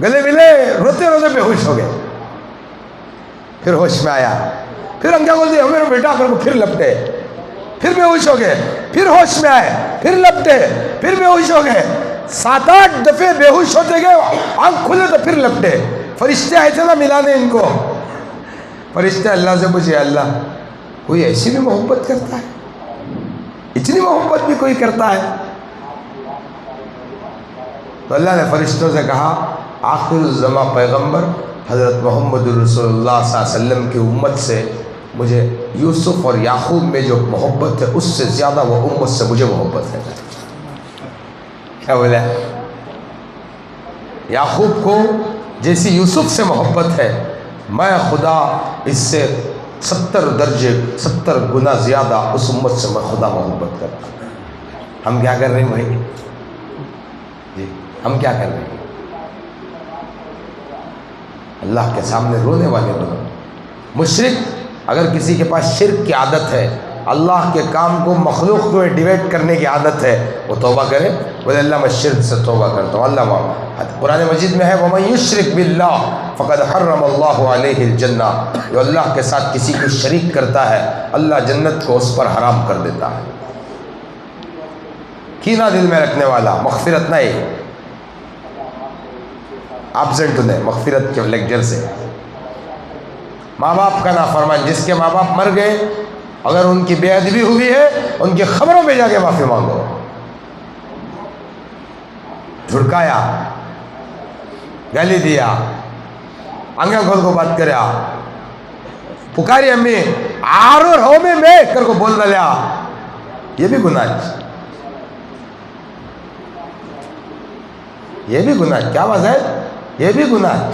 گلے ملے، روتے روتے بے ہوش ہو گئے. پھر ہوش میں آیا، پھر انکھیں کھول دی، میرا بیٹا کر کو پھر لپٹے، پھر بے ہوش ہو گئے، پھر ہوش میں آئے، پھر لپٹے، پھر بے ہوش ہو گئے. 7-8 دفعے بے ہوش ہوتے گئے، آنکھ کھلے تو پھر لپٹے. فرشتے آئے تھے نا ملانے ان کو. فرشتے اللہ سے پوچھے، اللہ کوئی ایسی بھی محبت کرتا ہے؟ اتنی محبت بھی کوئی کرتا ہے؟ تو اللہ نے فرشتوں سے کہا، آخر الزمان پیغمبر حضرت محمد رسول اللہ صلی اللہ علیہ وسلم کی امت سے مجھے یوسف اور یعقوب میں جو محبت ہے اس سے زیادہ وہ امت سے مجھے محبت ہے. کیا بولے؟ یعقوب کو جیسی یوسف سے محبت ہے، میں خدا اس سے 70 درجے 70 گنا زیادہ اس امت سے میں خدا محبت کرتا ہوں. ہم کیا کر رہے ہیں بھائی؟ جی ہم کیا کر رہے ہیں؟ اللہ کے سامنے رونے والے بنو. مشرک اگر کسی کے پاس شرک کی عادت ہے، اللہ کے کام کو مخلوق کو ڈیویٹ کرنے کی عادت ہے، وہ توبہ کرے، بولے اللہ میں شرک سے توبہ کرتا ہوں. اللہ قرآن مجید میں ہے وَمَن يُشْرِكْ بِاللَّهِ فَقَدْ حَرَّمَ اللَّهُ عَلَيْهِ الْجَنَّةَ. جو اللہ کے ساتھ کسی کو شریک کرتا ہے اللہ جنت کو اس پر حرام کر دیتا ہے. کینہ دل میں رکھنے والا مغفرت نہیں، ایبسنٹ ہونے مغفرت کے لیکچر سے. ماں باپ کا نافرمان، جس کے ماں باپ مر گئے، اگر ان کی بے ادبی ہوئی ہے ان کی خبروں میں جا کے معافی مانگو. جھڑکایا، گالی دیا، آنکھیں کھول کو بات کریا، پکاری امی آرو رو میں کر کو بول ڈالیا، یہ بھی گناہ ہے. یہ بھی گناہ ہے. کیا بات ہے؟ یہ بھی گناہ ہے.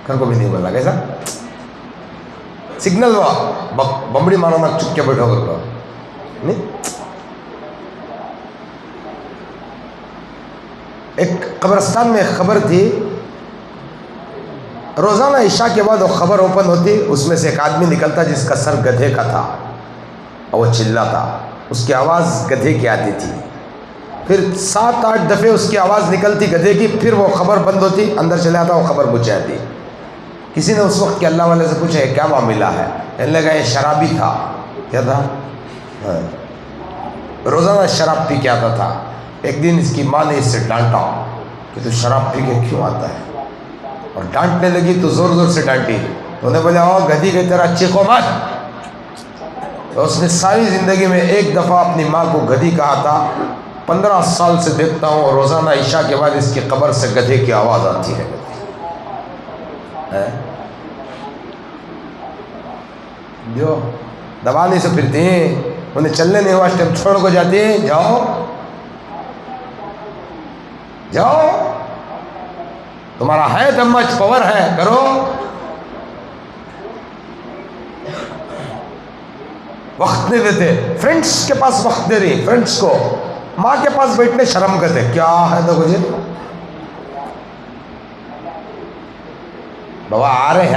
کر کو بھی نہیں بولا کیسا سگنل ہوا بمبڑی مارو نا، چپ کے بیٹھو کر کو نہیں. ایک قبرستان میں ایک خبر تھی، روزانہ عشاء کے بعد وہ خبر اوپن ہوتی، اس میں سے ایک آدمی نکلتا جس کا سر گدھے کا تھا اور وہ چلاتا، اس کی آواز گدھے کی آتی تھی. پھر 7-8 دفعے اس کی آواز نکلتی گدھے کی، پھر وہ خبر بند ہوتی، اندر چلے آتا، وہ خبر بجھ جاتی. کسی نے اس وقت کے اللہ والے سے پوچھا یہ کیا معاملہ ہے؟ کہنے لگا یہ شرابی تھا. کیا تھا؟ روزانہ شراب پی کے آتا تھا. ایک دن اس کی ماں نے اس سے ڈانٹا کہ تو شراب پی کے کیوں آتا ہے، اور ڈانٹنے لگی تو زور زور سے ڈانٹی. تو انہیں بولا او گدھی کی طرح چیخو مت. تو اس نے ساری زندگی میں ایک دفعہ اپنی ماں کو گدھی کہا تھا. 15 سال سے دیکھتا ہوں روزانہ عشاء کے بعد اس کی قبر سے گدھے کی آواز آتی ہے. جو دبا نہیں سے پھرتی ہیں، انہیں چلنے نہیں ہوا اسٹیپ چھوڑ کو جاتی ہیں. جاؤ جاؤ، تمہارا ہے دمج پاور ہے، کرو. وقت نہیں دیتے، فرینڈس کے پاس وقت دے رہی، فرینڈس کو ماں کے پاس بیٹھنے شرم کرتے. کیا ہے تو مجھے بابا آ رہے ہیں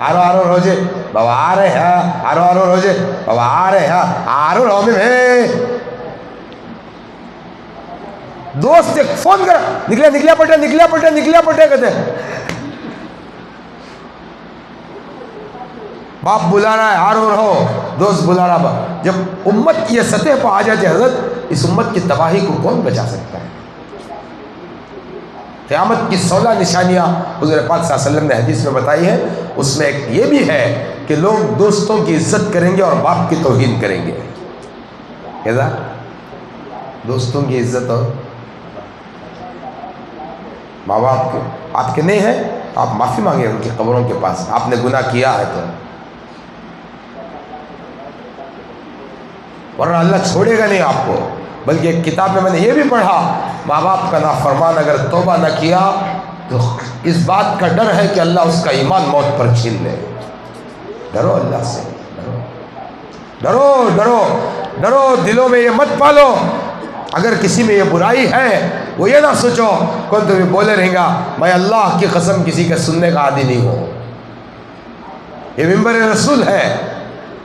آرو روزے، بابا آ رہے ہیں آرو روزے، بابا آ رہے ہیں آرو رو میں. دوست ایک فون کر نکلیا پٹے کہتے باپ بلا رہا ہے آرو رہو، دوست بلا رہا. جب امت کی یہ سطح پہ آ جاتے حضرت، اس امت کی تباہی کو کون بچا سکتا ہے؟ قیامت کی 16 نشانیاں حضور پاک صلی اللہ علیہ وسلم نے حدیث میں بتائی ہیں. اس میں ایک یہ بھی ہے کہ لوگ دوستوں کی عزت کریں گے اور باپ کی توہین کریں گے. کیسا؟ دوستوں کی عزت اور ماں باپ کے آپ کے نہیں ہے، آپ معافی مانگیں ان کی قبروں کے پاس. آپ نے گناہ کیا ہے تو، ورنہ اللہ چھوڑے گا نہیں آپ کو. بلکہ ایک کتاب میں نے یہ بھی پڑھا، ماں باپ کا نافرمان اگر توبہ نہ کیا تو اس بات کا ڈر ہے کہ اللہ اس کا ایمان موت پر چھین لے. ڈرو اللہ سے، ڈرو ڈرو ڈرو، دلوں میں یہ مت پالو. اگر کسی میں یہ برائی ہے وہ یہ نہ سوچو کون تمہیں بولے رہیں گا، میں اللہ کی قسم کسی کے سننے کا عادی نہیں ہوں. یہ ممبر رسول ہے،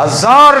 1000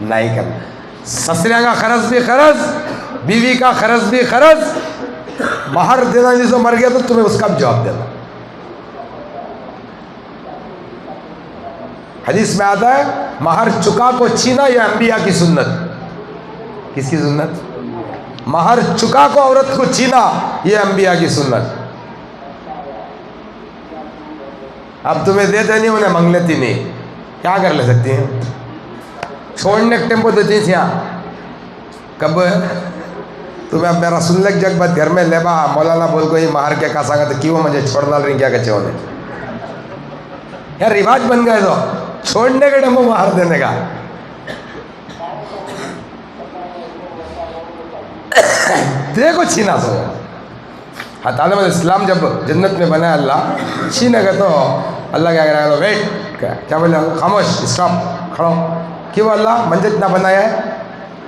نہیں کرنا. سسرے کا خرچ بھی خرچ, بیوی کا خرچ بھی خرچ. مہر دینا جسے مر گیا تو تمہیں اس کا بھی جواب دینا. حدیث میں آتا ہے مہر چکا کو چھینا یہ انبیاء کی سنت. کس کی سنت؟ مہر چکا کو عورت کو چھینا یہ انبیاء کی سنت. اب تمہیں دیتے نہیں, انہیں منگ لیتی نہیں, کیا کر لے سکتی ہیں؟ چھوڑنے کے ٹیمپو دیتی تھیں. کب تمہیں اب میرا سن لگ جگ بات گھر میں لے با مولانا بول کو یہ مہر کیا کہا سانگا تو کیوں مجھے چھوڑ ڈال رہی کیا کچھ ہونے یار رواج بن گئے تو چھوڑنے کے ٹیمپو مہر دینے کا. دیکھو چھینا سو تعلیم اسلام جب جنت میں بنا اللہ چھینے گا تو اللہ کیا کرے گا؟ ویٹ کیا بولے, خاموش اسٹاپ کھڑو. کیوں اللہ منجت نہ بنایا ہے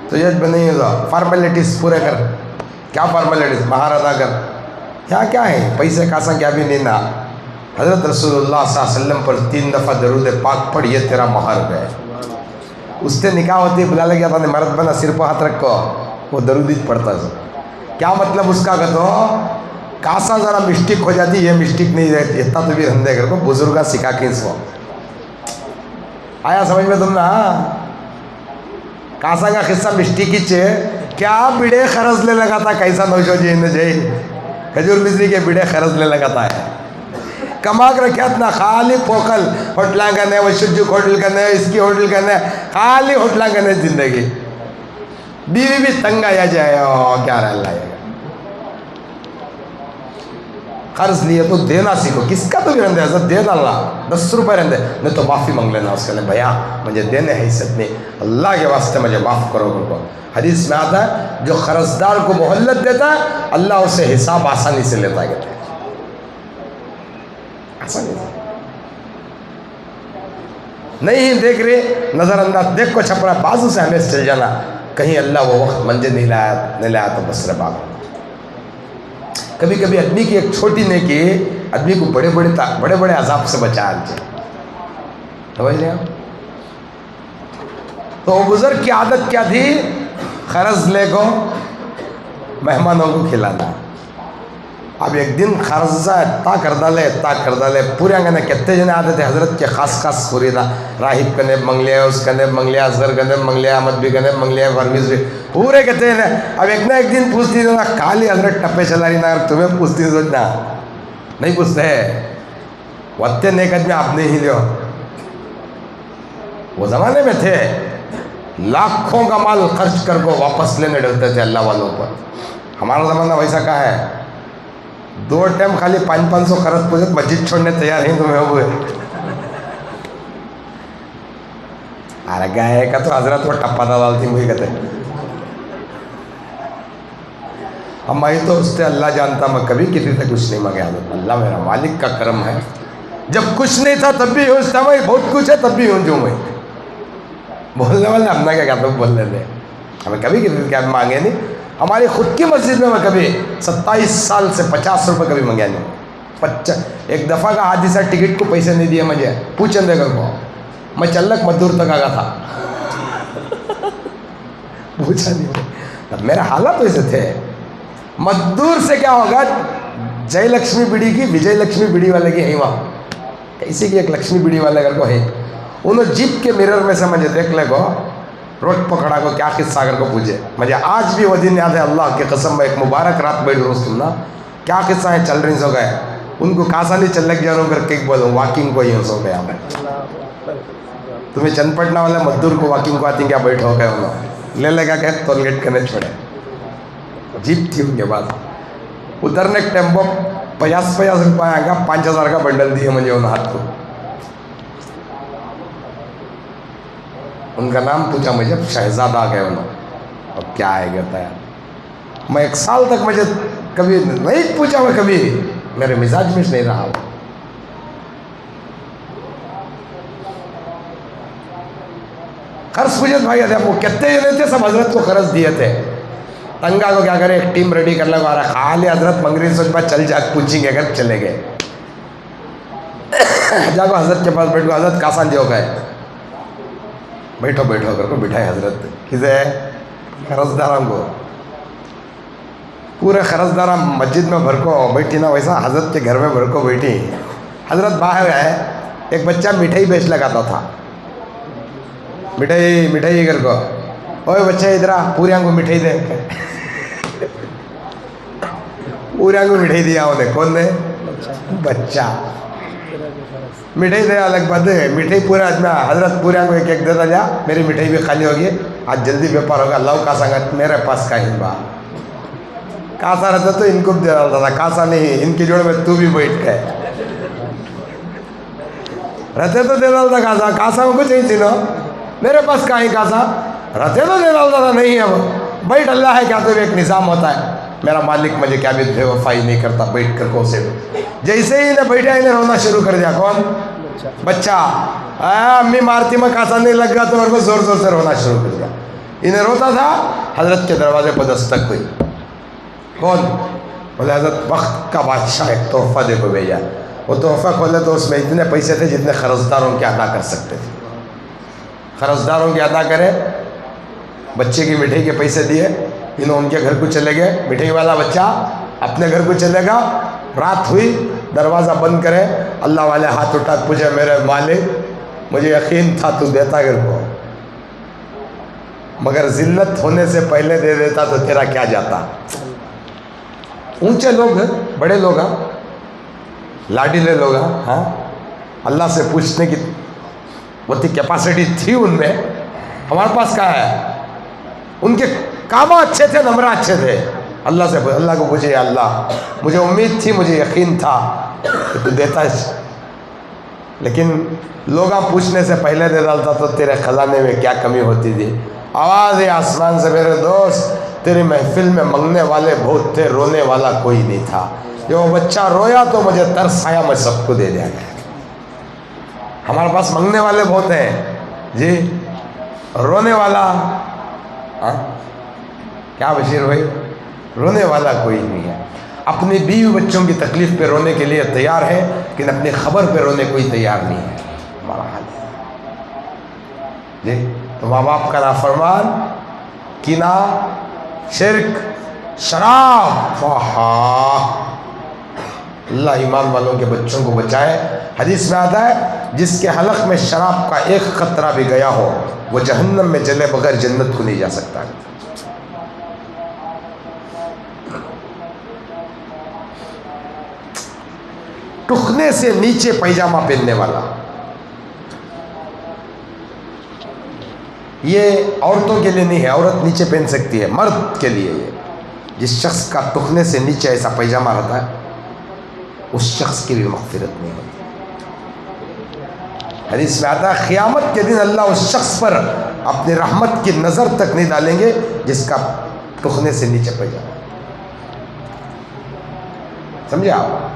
تو یہ بنائی ہے تو فارمیلٹیز پورے کر. کیا فارمیلٹیز؟ مہار ادا کر. کیا ہے پیسے کاسا کیا بھی نہیں نا. حضرت رسول اللہ صلی اللہ علیہ وسلم پر 3 دفعہ درود پاک پڑھ, یہ تیرا مہر ہے. اس سے نکاح ہوتی بلا لگیا تھا مرد بنا سر پہ ہاتھ رکھو, وہ درود ہی پڑھتا ہے. کیا مطلب اس کا کہ تو کاسا ذرا مسٹیک ہو جاتی, یہ مسٹیک نہیں رہتی. اتنا تو بھی رندے کر کو بزرگا سکھا کے اس کو آیا سمجھ میں تم نا. کاسا کا قصہ مسٹیک ہی چے کیا بڑے خرچ لے لگا تھا. کیسا نوشو جی نے جی کھجور مصری کے بڑے خرچ لے لگا تھا. کما کر رکھا اتنا خالی پوکل ہوٹلاں کرنے, وہ شجک ہوٹل کرنے, اس کی ہوٹل کرنے, خالی ہوٹلاں کرنے زندگی. بیوی بھی تنگ آیا جائے کیا رہ لائے گا. قرض لیے تو دینا سیکھو. کس کا تو بھی رہندے حضرت دے ڈالنا 10 روپے رہندے نہیں تو معافی مانگ لینا اس کے لیے. بھیا مجھے دینے حیثیت نہیں, اللہ کے واسطے مجھے معاف کرو کو. حدیث میں آتا ہے جو قرض دار کو مہلت دیتا ہے اللہ اسے حساب آسانی سے لیتا ہے. آسانی سے نہیں دیکھ رہے نظر انداز دیکھ کو چھپ رہا, بازو سے ہمیں چل جانا. کہیں اللہ وہ وقت منجے نہیں لایا تو بس رہ باغ. کبھی کبھی آدمی کی ایک چھوٹی نیکی آدمی کو بڑے بڑے عذاب سے بچا دیتے. سمجھ لیں آپ. تو وہ بزرگ کی عادت کیا تھی؟ قرض لے کو مہمانوں کو کھلانا. اب ایک دن قرضہ اتنا کر ڈالے پورے انگنے کتنے جنے آتے تھے حضرت کے خاص خوری تھا. راہب کنے منگ لیا, اس کنے منگ لیا, اصغر کنے منگ لیا, احمد بھی کنے منگ لیا, پرویز بھی, پورے کہتے ہیں. اب ایک نہ ایک دن پوچھتی تھی نا کالی حضرت ٹپے چلا رہی نا, تمہیں پوچھتی سوچنا نہیں پوچھتے وتے نیک آدمی آپ نہیں ہی لو. وہ زمانے میں تھے لاکھوں کا مال خرچ کر کو واپس لینے ڈرتے تھے اللہ والوں پر. ہمارا زمانہ ویسا کہا ہے 2 ٹائم خالی 500 خرچ پوچھت مسجد چھوڑنے تیار ہیں تمہیں ہوئے. ارے گائے کا تو حضرت وہ ٹپا ڈالتی مجھے کہتے. اب میں تو اس سے اللہ جانتا میں کبھی کسی سے کچھ نہیں مانگا. اللہ میرا مالک کا کرم ہے. جب کچھ نہیں تھا تب بھی ہوں, اس میں بہت کچھ ہے تب بھی ہوں جو میں بولنے والے ہم نے کیا کہتے ہیں بولنے دیں. ہمیں کبھی کسی سے کیا مانگے نہیں. ہماری خود کی مسجد میں کبھی 27 سال سے 50 روپے کبھی منگیا نہیں. ایک دفعہ کا حادثہ ٹکٹ کو پیسے نہیں دیے مجھے, پوچھیں دے کر کو میں چلک مزدور تک آگا تھا, پوچھا نہیں. میرے حالات ویسے تھے. مزدور سے کیا ہوگا, جے لکشمی بیڑی کی وجے لکشمی بیڑی والے کی ہے وہاں, کسی کی ایک لکشمی بیڑی والے گھر کو ہے. انہوں جیپ کے میرر میں سے مجھے دیکھ لے کو روڈ پکڑا کو کیا قصہ کر کو پوچھے. مجھے آج بھی وہ دن یاد ہے اللہ کی قسم. میں ایک مبارک رات بیٹھ روز سننا کیا قصہ ہے چل رہی سو گئے. ان کو کاسا نہیں چل لگ جا رہا کر کے بولوں واکنگ کو ہی سو گیا. میں تمہیں چند پٹنا والا مزدور کو واکنگ کو آتی کیا بیٹھو گئے انہوں لے لے گا کہ تو لیٹ کرنے چھوڑے. جیپ تھی ان کے بعد اترنے کے ٹیمپو 50 روپئے آئے گا 5000 کا بنڈل دیے مجھے ان ہاتھ کو. ان کا نام پوچھا مجھے, شہزادہ آ گئے انہوں. اب کیا ہے کہتا ہے. میں 1 سال تک مجھے کبھی نہیں پوچھا, میں کبھی میرے مزاج میں نہیں رہا. قرض پوچھے بھائی وہ کتنے جنے تھے, سب حضرت کو قرض دیے تھے. تنگا کو کیا کرے ایک ٹیم ریڈی کر لگا رہا, خالی حضرت منگری سوچ بات چل جا پوچھیں گے اگر چلے گئے. جاگو حضرت کے پاس بیٹھ گو, حضرت کاسان جو گئے بیٹھو بیٹھو کر کو بٹھائے حضرت کسے خرزداروں کو پورے خرزدارہ مسجد میں بھر کو بیٹھی نا ویسا حضرت کے گھر میں بھر کو بیٹھی حضرت باہر گئے ایک بچہ مٹھائی بیچ لگاتا تھا مٹھائی مٹھائی کر کو اوے بچہ ادھر آ پورے کو مٹھائی دے پورے کو مٹھائی دیا انہیں کون نے بچہ مٹھائی دے الگ بات ہے مٹھائی پورا آج میں حضرت پورے کو ایک ایک دیتا جا میری مٹھائی بھی خالی ہوگی آج جلدی بیپار ہوگا اللہ کا سنگت میرے پاس کا ہی با کاسا رہتا تو ان کو دے ڈالتا تھا کاسا نہیں ان کی جوڑ میں تو بھی بیٹھ گئے رہتے تو دے ڈالتا کاسا کاسا میں کچھ نہیں تھی نا میرے پاس کا ہی کاسا رہتے تو دے ڈالتا تھا نہیں اب بیٹھ اللہ ہے کیا تو ایک نظام ہوتا ہے میرا مالک مجھے کیا بھی بے وفائی نہیں کرتا بیٹھ کر کو سے جیسے ہی انہیں بیٹھا انہیں رونا شروع کر دیا کون بچہ امی مارتی میں کاسا نہیں لگ گیا تو میرے کو زور زور سے رونا شروع کر دیا انہیں روتا تھا حضرت کے دروازے پر دستک ہوئی کون بولے حضرت وقت کا بادشاہ ایک تحفہ دے کو بھیجا وہ تحفہ کھولے تو اس میں اتنے پیسے تھے جتنے قرضداروں کے ادا کر سکتے تھے قرضداروں کے ادا کرے بچے کی مٹھائی کے پیسے دیے انہوں ان کے گھر کو چلے گئے مٹھائی والا بچہ اپنے گھر کو چلے گا رات ہوئی دروازہ بند کرے اللہ والے ہاتھ اٹھا پوچھے میرے مالک مجھے یقین تھا تو دیتا گھر کو مگر ذلت ہونے سے پہلے دے دیتا تو تیرا کیا جاتا اونچے لوگ بڑے لوگ لاڈیلے لوگ ہاں اللہ سے پوچھنے کی وہ کیپیسٹی تھی ان میں ہمارے پاس کیا ہے ان کے کام اچھے تھے نمرہ اچھے تھے اللہ سے اللہ کو پوچھے یا اللہ مجھے امید تھی مجھے یقین تھا کہ تو دیتا ہے لیکن لوگاں پوچھنے سے پہلے دے ڈالتا تو تیرے خزانے میں کیا کمی ہوتی تھی آواز ہے آسمان سے میرے دوست تیری محفل میں منگنے والے بہت تھے رونے والا کوئی نہیں تھا جو وہ بچہ رویا تو مجھے ترس آیا میں سب کو دے دیا گیا ہمارے پاس منگنے والے بہت ہیں جی رونے والا کیا بشیر بھائی رونے والا کوئی نہیں ہے اپنی بیوی بچوں کی تکلیف پہ رونے کے لیے تیار ہے لیکن اپنی خبر پہ رونے کوئی تیار نہیں ہے ہمارا حال ہے جی تو ماں باپ کا نافرمان کینہ شرک شراب اللہ ایمان والوں کے بچوں کو بچائے حدیث میں آتا ہے جس کے حلق میں شراب کا ایک قطرہ بھی گیا ہو وہ جہنم میں جلے بغیر جنت کو نہیں جا سکتا ٹخنے سے نیچے پیجامہ پہننے والا یہ عورتوں کے لیے نہیں ہے عورت نیچے پہن سکتی ہے مرد کے لیے یہ جس شخص کا ٹخنے سے نیچے ایسا پیجامہ رہتا ہے اس شخص کی بھی مغفرت نہیں ہوتی حدیث میں آتا ہے قیامت کے دن اللہ اس شخص پر اپنی رحمت کی نظر تک نہیں ڈالیں گے جس کا ٹخنے سے نیچے پیجامہ سمجھے آپ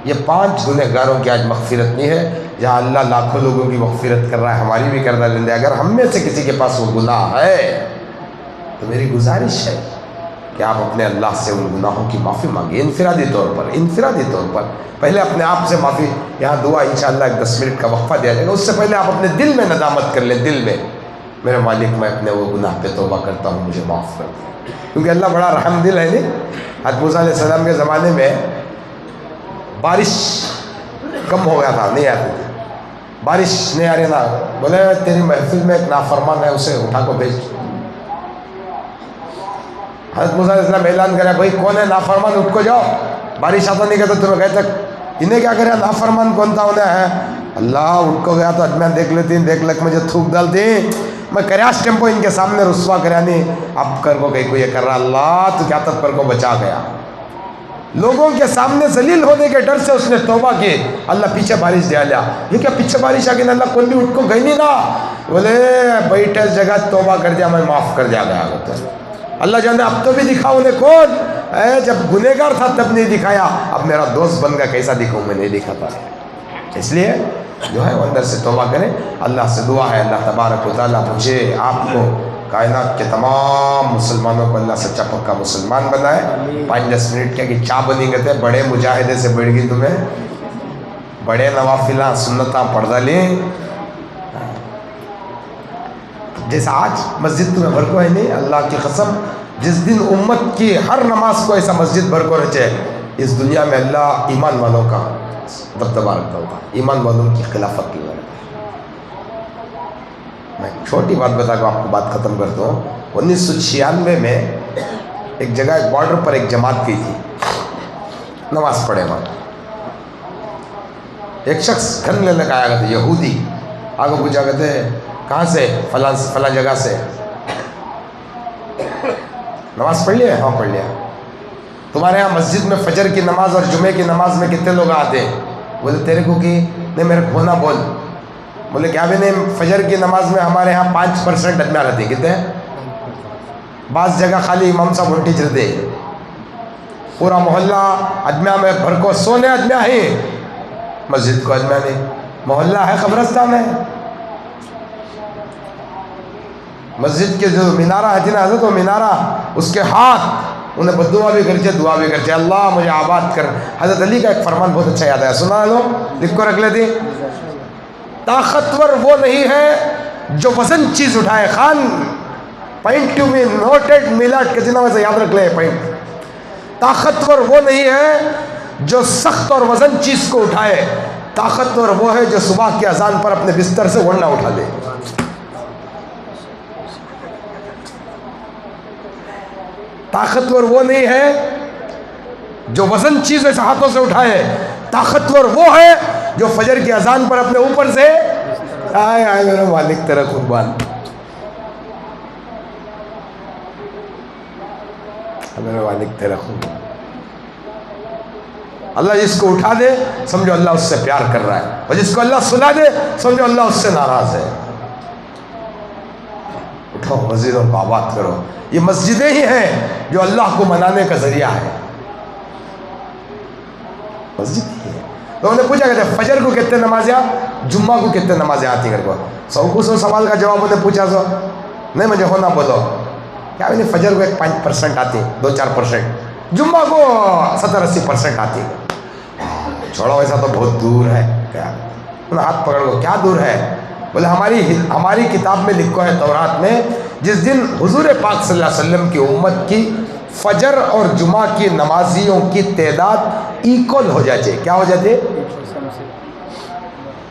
یہ 5 گنہگاروں کی آج مغفرت نہیں ہے جہاں اللہ لاکھوں لوگوں کی مغفرت کر رہا ہے ہماری بھی کر ڈالیں گے اگر ہم میں سے کسی کے پاس وہ گناہ ہے تو میری گزارش ہے کہ آپ اپنے اللہ سے ان گناہوں کی معافی مانگیں انفرادی طور پر پہلے اپنے آپ سے معافی یہاں دعا انشاءاللہ 10 منٹ کا وقفہ دیا جائے گا اس سے پہلے آپ اپنے دل میں ندامت کر لیں دل میں میرے مالک میں اپنے وہ گناہ پہ توبہ کرتا ہوں مجھے معاف کر دیں کیونکہ اللہ بڑا رحم دل ہے نہیں حضرت موسیٰ علیہ السلام کے زمانے میں بارش کم ہو گیا تھا نہیں آتی تھی بارش نہیں آ رہی نا بولے تیری محفل میں ایک نافرمان ہے اسے اٹھا کو بھیج حضرت موسیٰ علیہ السلام اعلان کرے بھائی کون ہے نافرمان اٹھ کو جاؤ بارش آتا نہیں کہتا تمہیں کہتے انہیں کیا کرے نافرمان کون تھا انہیں ہے اللہ اٹھ کو گیا تو اجمین دیکھ لیتی دیکھ لک مجھے تھوک ڈالتی میں کریاس ٹیمپو ان کے سامنے رسوا کریا نہیں اب کر کو کہیں کو یہ کر رہا اللہ تو کیا تب کر کو بچا گیا لوگوں کے سامنے ذلیل ہونے کے ڈر سے اس نے توبہ کی اللہ پیچھے بارش دیا لیا یہ کیا پیچھے بارش آ گئی اللہ کون بھی اٹھ کو گئی نہیں نا بولے بیٹھے اس جگہ توبہ کر دیا میں معاف کر دیا گیا ہوتا اللہ جانے اب تو بھی دکھا انہیں کون جب گنہگار تھا تب نہیں دکھایا اب میرا دوست بن گیا کیسا دکھاؤں میں نہیں دکھاتا اس لیے جو ہے وہ اندر سے توبہ کریں اللہ سے دعا ہے اللہ تبارک و تعالیٰ مجھے آپ کو کائنات کے تمام مسلمانوں کو اللہ سچا پکا مسلمان بنائے 5-10 منٹ کیا کہ چاہ بنی گئے تھے بڑے مجاہدے سے بڑھ گئی تمہیں بڑے نوافلہ سنتاں پڑھ ڈالیں جیسا آج مسجد تمہیں بھر کو ہے نہیں، اللہ کی قسم جس دن امت کی ہر نماز کو ایسا مسجد بھر کو رچے، اس دنیا میں اللہ ایمان والوں کا دبدبہ رکھتا ہوگا، ایمان والوں کی خلافت کی وجہ۔ میں چھوٹی بات بتا کے آپ کو بات ختم کرتا ہوں۔ 1996 میں ایک جگہ ایک بارڈر پر ایک جماعت کی تھی، نماز پڑھے وہاں ایک شخص گھر لینے کا آیا کرتے، یہودی آگے پوچھا کرتے کہاں سے؟ فلاں جگہ سے۔ نماز پڑھ لیا؟ ہاں پڑھ لیا۔ تمہارے یہاں مسجد میں فجر کی نماز اور جمعے کی نماز میں کتنے لوگ آتے ہیں؟ بولے تیرے کو کی نہیں، میرے کو ہونا بول۔ بولے کیا بھی نہیں، فجر کی نماز میں ہمارے یہاں 5% ادمیاں رہتی، کتنے؟ بعض جگہ خالی امام صاحب الٹی چلتے، پورا محلہ ادمیاں میں بھر کو سونے ادمیاں ہی، مسجد کو ادمیاں نہیں، محلہ ہے قبرستان ہے۔ مسجد کے جو مینارہ ہے نا حضرت، وہ مینارہ اس کے ہاتھ انہیں بدعا بھی کرتے، دعا بھی کرتے، اللہ مجھے آباد کر۔ حضرت علی کا ایک فرمان بہت اچھا یاد ہے، سنا لو، لکھ کو رکھ لیتے۔ طاقتور وہ نہیں ہے جو وزن چیز اٹھائے، خان پوائنٹ ٹو بی نوٹڈ میلاد کے دنوں سے یاد رکھ لے پوائنٹ۔ طاقتور وہ نہیں ہے جو سخت اور وزن چیز کو اٹھائے، طاقتور وہ ہے جو صبح کی اذان پر اپنے بستر سے وڑنا اٹھا دے۔ طاقتور وہ نہیں ہے جو وزن چیز ایسے ہاتھوں سے اٹھائے، طاقتور وہ ہے جو فجر کی اذان پر اپنے اوپر سے آئے آئے میرا مالک تیرا قربان، میرا مالک تیرا قربان۔ اللہ جس کو اٹھا دے سمجھو اللہ اس سے پیار کر رہا ہے، اور جس کو اللہ سلا دے سمجھو اللہ اس سے ناراض ہے۔ اٹھو مسجدوں کو آباد کرو، یہ مسجدیں ہی ہیں جو اللہ کو منانے کا ذریعہ ہے، مسجد ہی ہے۔ لوگوں نے پوچھا کہ فجر کو کتنے نمازیں، جمعہ کو کتنے نمازیں آتی ہیں؟ 100 سوال کا جواب انہیں پوچھا سو نہیں مجھے ہونا بولو کیا نہیں، فجر کو 5% آتی، 2-4%، جمعہ کو 70-80% آتی۔ چھوڑو ایسا تو بہت دور ہے، کیا انہیں ہاتھ پکڑ کو کیا دور ہے؟ بولے ہماری کتاب میں لکھو ہے تورات میں، جس دن حضور پاک صلی اللہ علیہ وسلم کی امت کی فجر اور جمعہ کی نمازیوں کی تعداد ایکول ہو جاتے، کیا ہو جاتے؟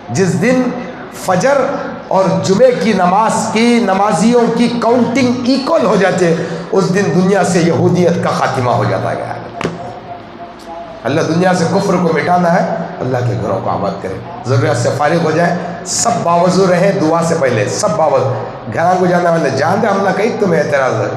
جس دن فجر اور جمعے کی نماز کی نمازیوں کی کاؤنٹنگ ایکول ہو جاتے، اس دن دنیا سے یہودیت کا خاتمہ ہو جاتا گیا۔ اللہ دنیا سے کفر کو مٹانا ہے، اللہ کے گھروں کو آباد کرے، ضرورت سے فارغ ہو جائے، سب باوضو رہیں دعا سے پہلے، سب باوضو۔ گھروں کو جانے والے جان دے، ہم نہ کہیں تمہیں اعتراض ہے،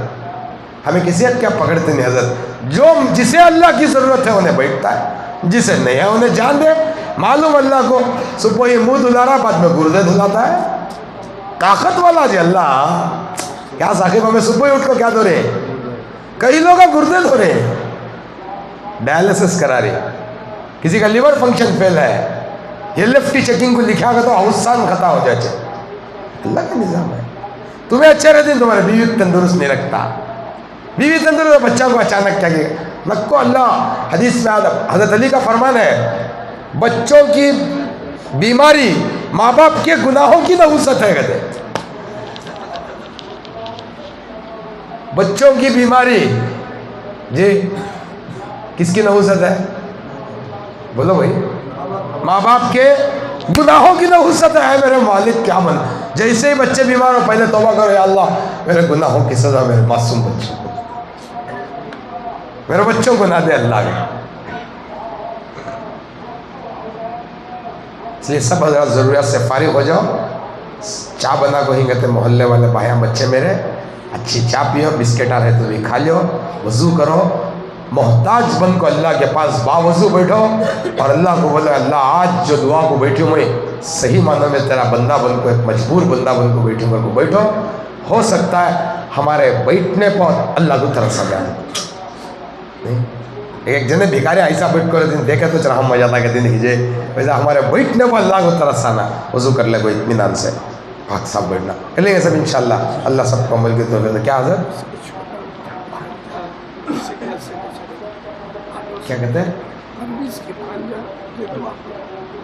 ہمیں کسی حد کیا پکڑتے نہیں حضرت، جو جسے اللہ کی ضرورت ہے انہیں بیٹھتا ہے، جسے نہیں ہے انہیں جان دے۔ معلوم اللہ کو صبح ہی منہ دھلا بعد میں گردے دھلاتا ہے، طاقت والا جی اللہ۔ کیا ثاقب ہمیں صبح ہی اٹھ کو کیا دھو رہے؟ کئی لوگ گردے دھو رہے ہیں، ڈائلسس کرا رہے، کسی کا لیور فنکشن فیل ہے، یہ لیفٹی چیکنگ کو لکھا گا تو اوسان خطا ہو جائے۔ اللہ کا نظام ہے، تمہیں اچھے رہتے ہیں، تمہارے بیوی تندرست نہیں رکھتا، بیوی تندرست بچہ کو اچانک کیا کہ نکو اللہ۔ حدیث میں حضرت علی کا فرمان ہے، بچوں کی بیماری ماں باپ کے گناہوں کی نحوست ہے، کہتے بچوں کی بیماری جی کس کی نحوست ہے؟ بولو بھائی، ماں باپ کے گناہوں کی نحوست ہے میرے مالک، کیا من جیسے ہی بچے بیمار ہو پہلے توبہ کرو، یا اللہ میرے گناہوں کی سزا میرے معصوم بچوں کو، میرے بچوں کو نہ دے اللہ کے۔ اس لیے سب حضرات ضروریات سے فارغ ہو جاؤ، چائے بنا کو ہی کہتے محلے والے بھائیاں بچے میرے، اچھی چائے پیو، بسکٹا رہے تو بھی کھا لو، وضو کرو، محتاج بن کو اللہ کے پاس باوضو بیٹھو، اور اللہ کو بولو اللہ آج جو دعا کو بیٹھی ہوں میں صحیح معنوں میں تیرا بندہ بن کو، ایک مجبور بندہ بن کو بیٹھی ہوں، کو بیٹھو، ہو سکتا ہے ہمارے بیٹھنے پر اللہ کو طرف سمجھا نہیں۔ ایک جنے بھیکاری ایسا بیٹھ کر دن دیکھے تو چرا ہم مزہ آتا کہ دن کھیجے، ویسا ہمارے بیٹھنے پر اللہ کو طرف آنا، وضو کر لے کوئی اطمینان سے، پاک صاحب بیٹھنا کر لیں گے سب انشاءاللہ، اللہ سب کو عمل کی توفیق۔ کیا حضرت کیا کہتے ہیں؟